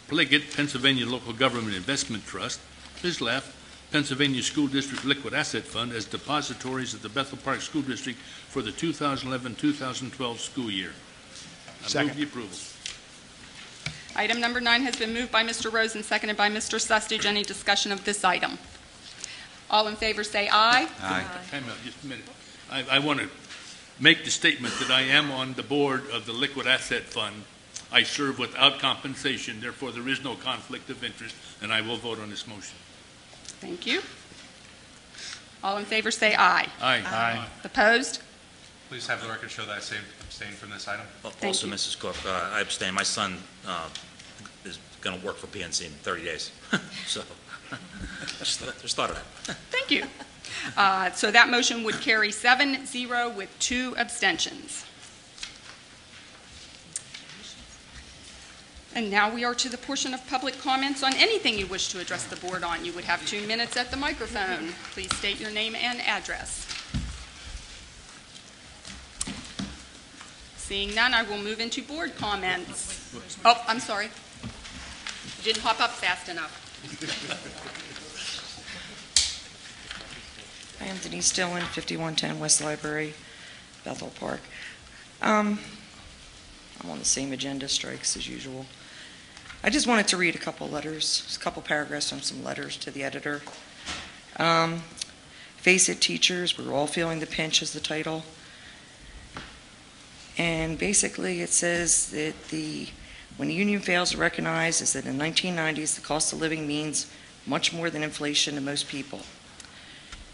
Pliget, Pennsylvania Local Government Investment Trust, PISLAF, Pennsylvania School District Liquid Asset Fund as depositories of the Bethel Park School District for the 2011-2012 school year. I Second. move the approval. Item number 9 has been moved by Mr. Rose and seconded by Mr. Sustich. Any discussion of this item? All in favor say aye. Aye. Time out, just a minute. I want to make the statement that I am on the board of the Liquid Asset Fund. I serve without compensation, therefore there is no conflict of interest, and I will vote on this motion. Thank you. All in favor say aye. Aye. Opposed? Please have the record show that I abstained from this item. Also, you. Mrs. Cook, I abstain. My son is going to work for PNC in 30 days. So just thought of that. Thank you. So that motion would carry 7-0 with 2 abstentions. And now we are to the portion of public comments on anything you wish to address the board on. You would have 2 minutes at the microphone. Please state your name and address. Seeing none, I will move into board comments. Oh, I'm sorry. You didn't hop up fast enough. I am Denise Dillon, 5110 West Library, Bethel Park. I'm on the same agenda, strikes as usual. I just wanted to read a couple letters, a couple paragraphs from some letters to the editor. Face it, teachers, we're all feeling the pinch is the title. And basically it says that when the union fails to recognize is that in the 1990s the cost of living means much more than inflation to most people.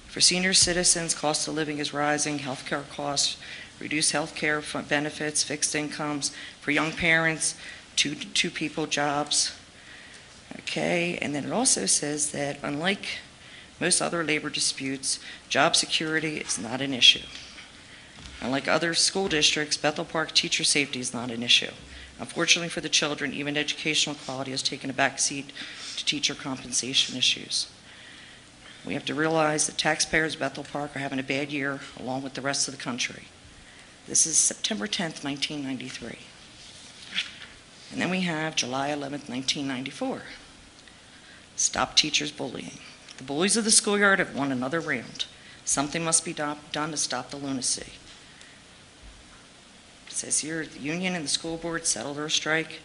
For senior citizens, cost of living is rising, healthcare costs, reduced healthcare benefits, fixed incomes. For young parents, two people jobs. Okay, and then it also says that unlike most other labor disputes, job security is not an issue. Unlike other school districts, Bethel Park teacher safety is not an issue. Unfortunately for the children, even educational quality has taken a backseat to teacher compensation issues. We have to realize that taxpayers of Bethel Park are having a bad year along with the rest of the country. This is September 10th, 1993. And then we have July 11th, 1994. Stop teachers bullying. The bullies of the schoolyard have won another round. Something must be done to stop the lunacy. It says here, the union and the school board settled their strike.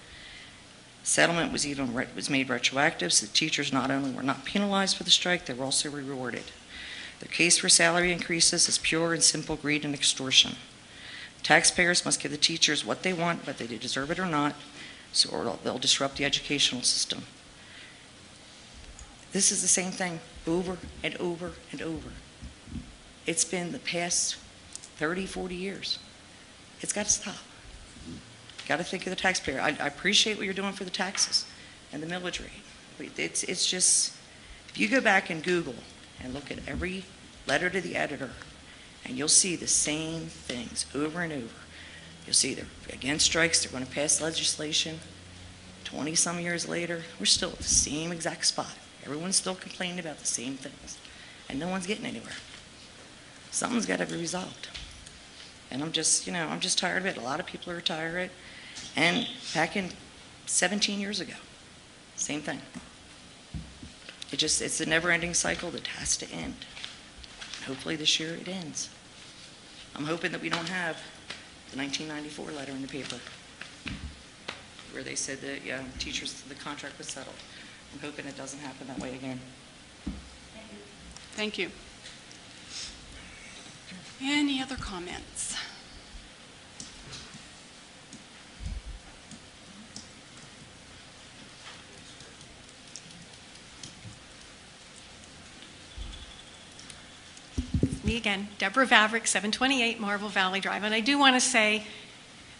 Settlement was made retroactive, so the teachers not only were not penalized for the strike, they were also rewarded. Their case for salary increases is pure and simple greed and extortion. Taxpayers must give the teachers what they want, whether they deserve it or not, or they'll disrupt the educational system. This is the same thing over and over and over. It's been the past 30, 40 years. It's got to stop. Got to think of the taxpayer. I appreciate what you're doing for the taxes and the millage rate. It's just, if you go back and Google and look at every letter to the editor, and you'll see the same things over and over. You'll see they're against strikes, they're going to pass legislation. 20-some years later, we're still at the same exact spot. Everyone's still complaining about the same things, and no one's getting anywhere. Something's got to be resolved. And I'm just tired of it. A lot of people are tired of it. And back in 17 years ago, same thing. It's a never-ending cycle that has to end. Hopefully this year it ends. I'm hoping that we don't have the 1994 letter in the paper where they said that the contract was settled. I'm hoping it doesn't happen that way again. Thank you. Any other comments? Me again, Deborah Vavrick, 728 Marble Valley Drive. And I do want to say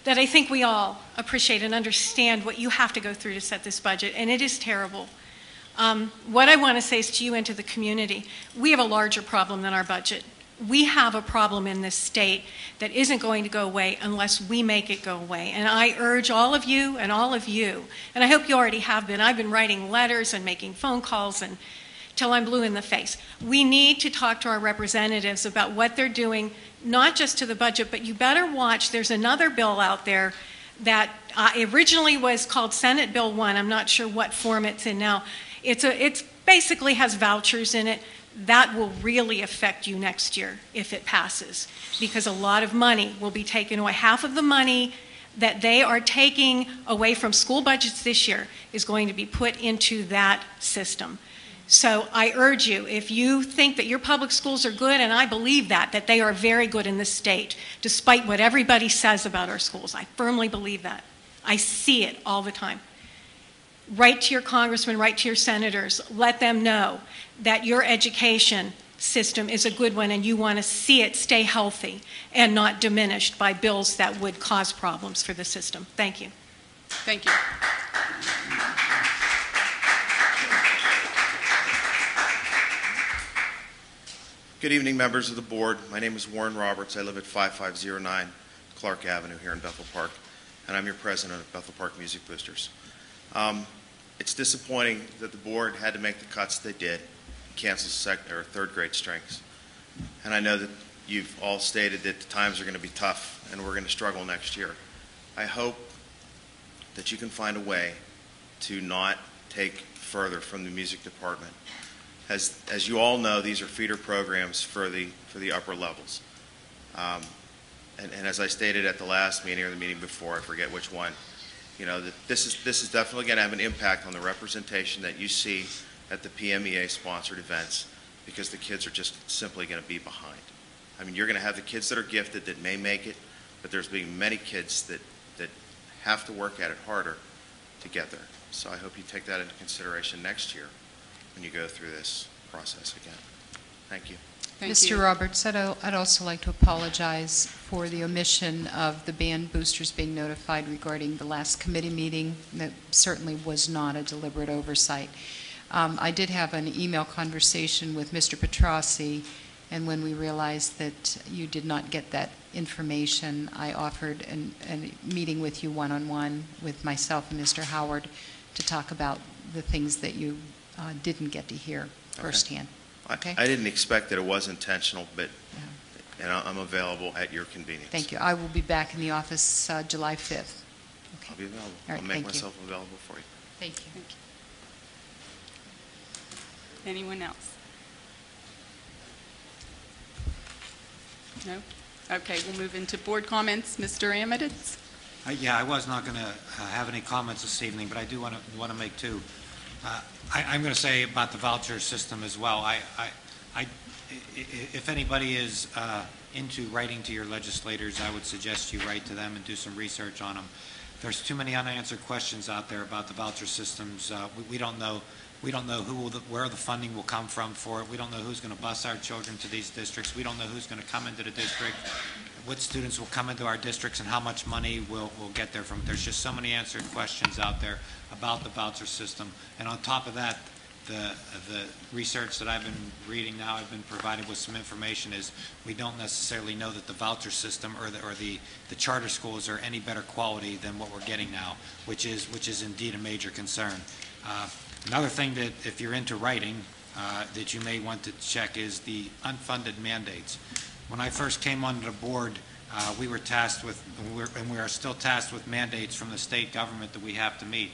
that I think we all appreciate and understand what you have to go through to set this budget, and it is terrible. What I want to say is to you and to the community, we have a larger problem than our budget. We have a problem in this state that isn't going to go away unless we make it go away. And I urge all of you, and I hope you already have been. I've been writing letters and making phone calls and till I'm blue in the face. We need to talk to our representatives about what they're doing, not just to the budget, but you better watch. There's another bill out there that originally was called Senate Bill 1. I'm not sure what form it's in now. It's basically has vouchers in it. That will really affect you next year if it passes, because a lot of money will be taken away. Half of the money that they are taking away from school budgets this year is going to be put into that system. So I urge you, if you think that your public schools are good, and I believe that they are very good in this state, despite what everybody says about our schools. I firmly believe that. I see it all the time. Write to your congressman, write to your senators, let them know that your education system is a good one and you want to see it stay healthy and not diminished by bills that would cause problems for the system. Thank you. Thank you. Good evening, members of the board. My name is Warren Roberts. I live at 5509 Clark Avenue here in Bethel Park, and I'm your president of Bethel Park Music Boosters. It's disappointing that the board had to make the cuts they did, cancel second or third grade strengths. And I know that you've all stated that the times are going to be tough and we're going to struggle next year. I hope that you can find a way to not take further from the music department. As you all know, these are feeder programs for the upper levels. And as I stated at the last meeting or the meeting before, I forget which one, you know, that this is definitely going to have an impact on the representation that you see at the PMEA-sponsored events, because the kids are just simply going to be behind. I mean, you're going to have the kids that are gifted that may make it, but there's being many kids that have to work at it harder to get there. So I hope you take that into consideration next year when you go through this process again. Thank you. Mr. Roberts, I'd also like to apologize for the omission of the band boosters being notified regarding the last committee meeting. That certainly was not a deliberate oversight. I did have an email conversation with Mr. Petrossi, And when we realized that you did not get that information, I offered a meeting with you one-on-one with myself and Mr. Howard to talk about the things that you didn't get to hear firsthand. Okay? I didn't expect that it was intentional, but and I'm available at your convenience. Thank you. I will be back in the office July 5th. Okay. I'll be available. All right, I'll make thank you. myself available for you. Thank you. Anyone else? No? Okay, we'll move into board comments. Mr. Amidits? Yeah, I was not going to have any comments this evening, but I do want to make two. I'm going to say about the voucher system as well. If anybody is into writing to your legislators, I would suggest you write to them and do some research on them. There's too many unanswered questions out there about the voucher systems. We don't know. We don't know where the funding will come from for it. We don't know who's going to bus our children to these districts. We don't know who's going to come into the district, what students will come into our districts, and how much money we'll get there from. There's just so many answered questions out there about the voucher system. And on top of that, the research that I've been reading now, I've been provided with some information, is we don't necessarily know that the voucher system or the charter schools are any better quality than what we're getting now, which is indeed a major concern. Another thing that, if you're into writing, that you may want to check is the unfunded mandates. When I first came onto the board, we were tasked with, and we are still tasked with mandates from the state government that we have to meet.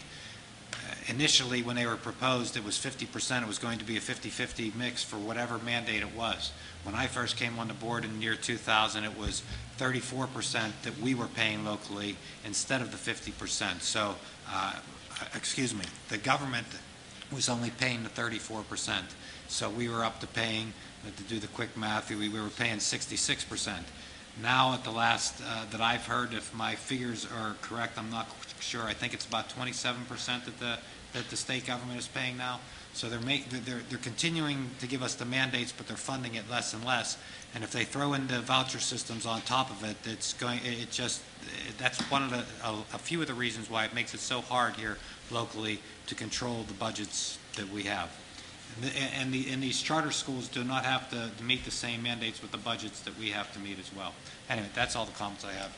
Initially, when they were proposed, it was 50%. It was going to be a 50-50 mix for whatever mandate it was. When I first came on the board in the year 2000, it was 34% that we were paying locally instead of the 50%. So, excuse me, the government was only paying the 34%. So we were up to paying, to do the quick math, we were paying 66%. Now at the last that I've heard, if my figures are correct, I'm not sure, I think it's about 27% that the state government is paying now. So they're continuing to give us the mandates, but they're funding it less and less. And if they throw in the voucher systems on top of it, that's one of a few of the reasons why it makes it so hard here locally to control the budgets that we have. And these charter schools do not have to meet the same mandates with the budgets that we have to meet as well. Anyway, that's all the comments I have.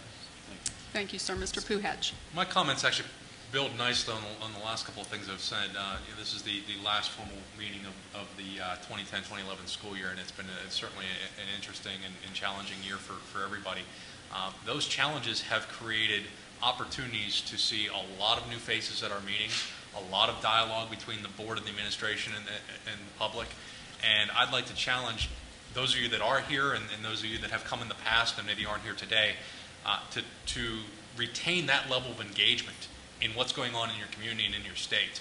Thank you, sir. Mr. Puhatch. My comments actually build nicely on the last couple of things I've said. This is the last formal meeting of the 2010-2011 school year, and it's been certainly an interesting and challenging year for everybody. Those challenges have created opportunities to see a lot of new faces at our meetings, a lot of dialogue between the board and the administration and the public. And I'd like to challenge those of you that are here and those of you that have come in the past and maybe aren't here today to retain that level of engagement in what's going on in your community and in your state.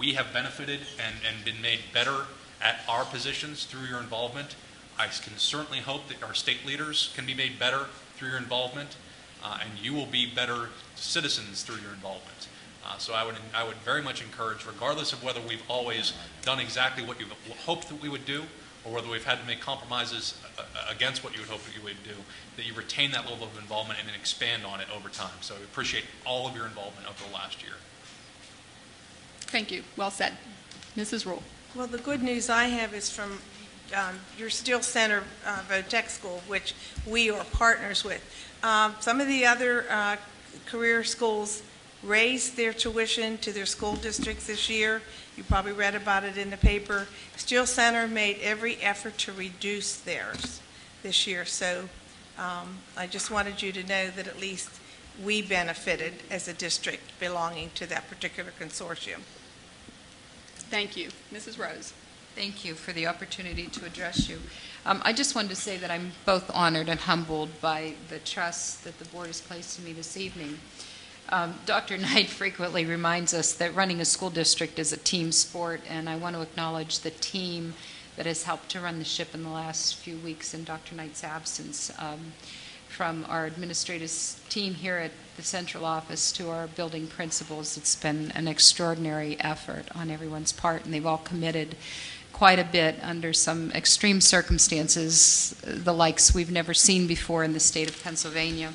We have benefited and been made better at our positions through your involvement. I can certainly hope that our state leaders can be made better through your involvement, and you will be better citizens through your involvement. So I would very much encourage, regardless of whether we've always done exactly what you've hoped that we would do, or whether we've had to make compromises against what you would hope that you would do, that you retain that level of involvement and then expand on it over time. So I appreciate all of your involvement over the last year. Thank you. Well said. Mrs. Rule. Well, the good news I have is from your Steele Center Votech School, which we are partners with. Some of the other career schools raised their tuition to their school districts this year. You probably read about it in the paper. Steele Center made every effort to reduce theirs this year. So I just wanted you to know that at least we benefited as a district belonging to that particular consortium. Thank you. Mrs. Rose. Thank you for the opportunity to address you. I just wanted to say that I'm both honored and humbled by the trust that the board has placed in me this evening. Dr. Knight frequently reminds us that running a school district is a team sport, and I want to acknowledge the team that has helped to run the ship in the last few weeks in Dr. Knight's absence. From our administrative team here at the central office to our building principals, it's been an extraordinary effort on everyone's part, and they've all committed quite a bit under some extreme circumstances, the likes we've never seen before in the state of Pennsylvania.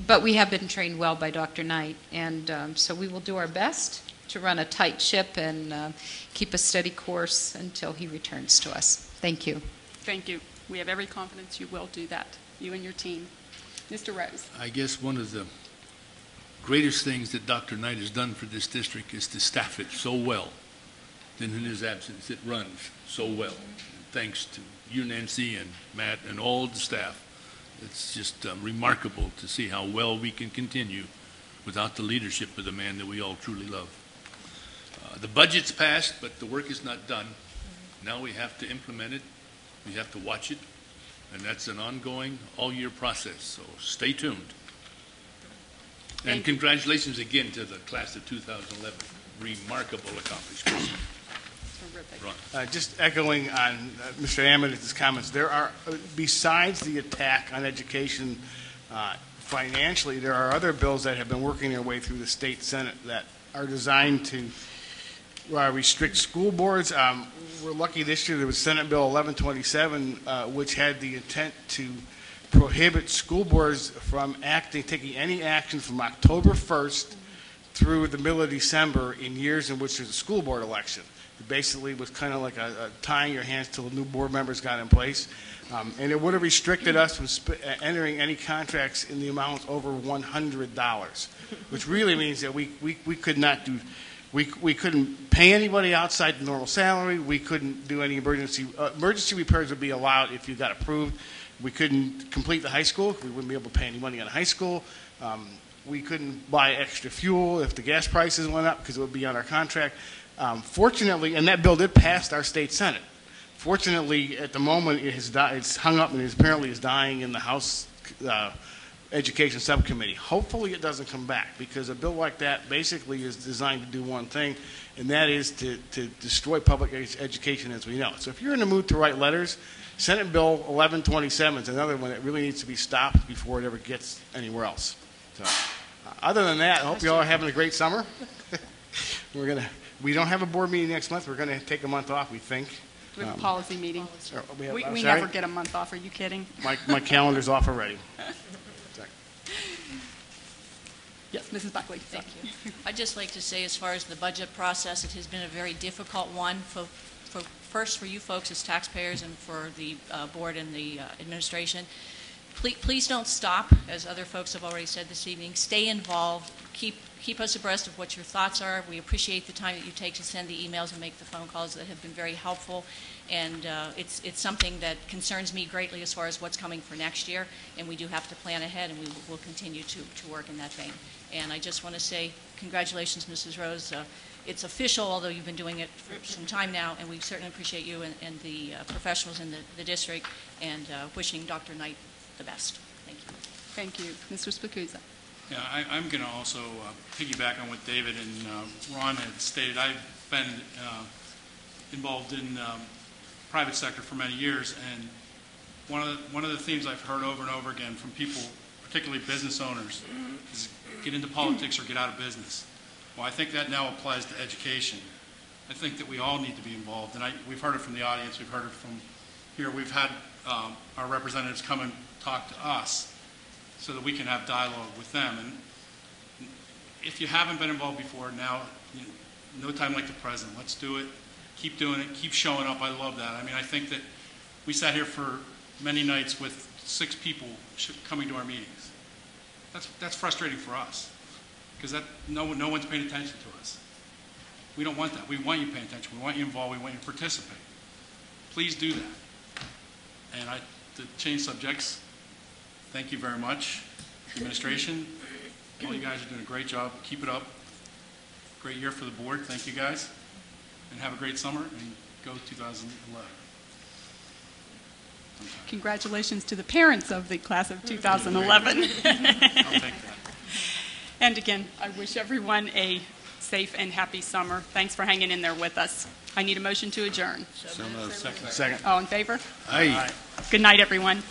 But we have been trained well by Dr. Knight, and so we will do our best to run a tight ship and keep a steady course until he returns to us. Thank you. Thank you. We have every confidence you will do that, you and your team. Mr. Rose. I guess one of the greatest things that Dr. Knight has done for this district is to staff it so well. Then in his absence, it runs so well. Thanks to you, Nancy, and Matt, and all the staff. It's just remarkable to see how well we can continue without the leadership of the man that we all truly love. The budget's passed, but the work is not done. Now we have to implement it. We have to watch it. And that's an ongoing, all-year process. So stay tuned. And congratulations again to the class of 2011. Remarkable accomplishments. Terrific. Just echoing on Mr. Amadis' comments, there are, besides the attack on education financially, there are other bills that have been working their way through the state Senate that are designed to restrict school boards. We're lucky this year there was Senate Bill 1127, which had the intent to prohibit school boards from taking any action from October 1st through the middle of December in years in which there's a school board election. It basically was kind of like a tying your hands till the new board members got in place. And it would have restricted us from entering any contracts in the amount over $100, which really means that we could not do. We couldn't pay anybody outside the normal salary. We couldn't do any emergency repairs would be allowed if you got approved. We couldn't complete the high school. We wouldn't be able to pay any money on high school. We couldn't buy extra fuel if the gas prices went up because it would be on our contract. Fortunately, and that bill did pass our state Senate. Fortunately, at the moment, it's hung up and apparently is dying in the House Education Subcommittee. Hopefully it doesn't come back, because a bill like that basically is designed to do one thing, and that is to destroy public education as we know it. So if you're in the mood to write letters, Senate Bill 1127 is another one that really needs to be stopped before it ever gets anywhere else. So, other than that, I hope you all are having a great summer. We don't have a board meeting next month. We're going to take a month off, we think. We have a policy meeting. We sorry? never get a month off. Are you kidding? My calendar's off already. Yes, Mrs. Buckley. Thank you. I'd just like to say, as far as the budget process, it has been a very difficult one first for you folks as taxpayers and for the board and the administration. Please don't stop, as other folks have already said this evening. Stay involved. Keep us abreast of what your thoughts are. We appreciate the time that you take to send the emails and make the phone calls that have been very helpful. And it's something that concerns me greatly as far as what's coming for next year. And we do have to plan ahead, and we will continue to work in that vein. And I just want to say congratulations, Mrs. Rose. It's official, although you've been doing it for some time now, and we certainly appreciate you and the professionals in the district, and wishing Dr. Knight the best. Thank you. Thank you. Mr. Spacuzza. Yeah, I'm going to also piggyback on what David and Ron had stated. I've been involved in private sector for many years, and one of the themes I've heard over and over again from people, particularly business owners, is get into politics or get out of business. Well, I think that now applies to education. I think that we all need to be involved, and we've heard it from the audience, we've heard it from here. We've had our representatives come and talk to us so that we can have dialogue with them. And if you haven't been involved before, now, no time like the present. Let's do it. Keep doing it. Keep showing up. I love that. I mean, I think that we sat here for many nights with 6 people coming to our meetings. That's frustrating for us, because no one's paying attention to us. We don't want that. We want you paying attention. We want you involved. We want you to participate. Please do that. And to change subjects, thank you very much. Administration, all you guys are doing a great job. Keep it up. Great year for the board. Thank you guys. And have a great summer, and go 2011. Congratulations to the parents of the class of 2011. I'll take that. And again, I wish everyone a safe and happy summer. Thanks for hanging in there with us. I need a motion to adjourn. So moved. Second. All in favor? Aye. Good night, everyone.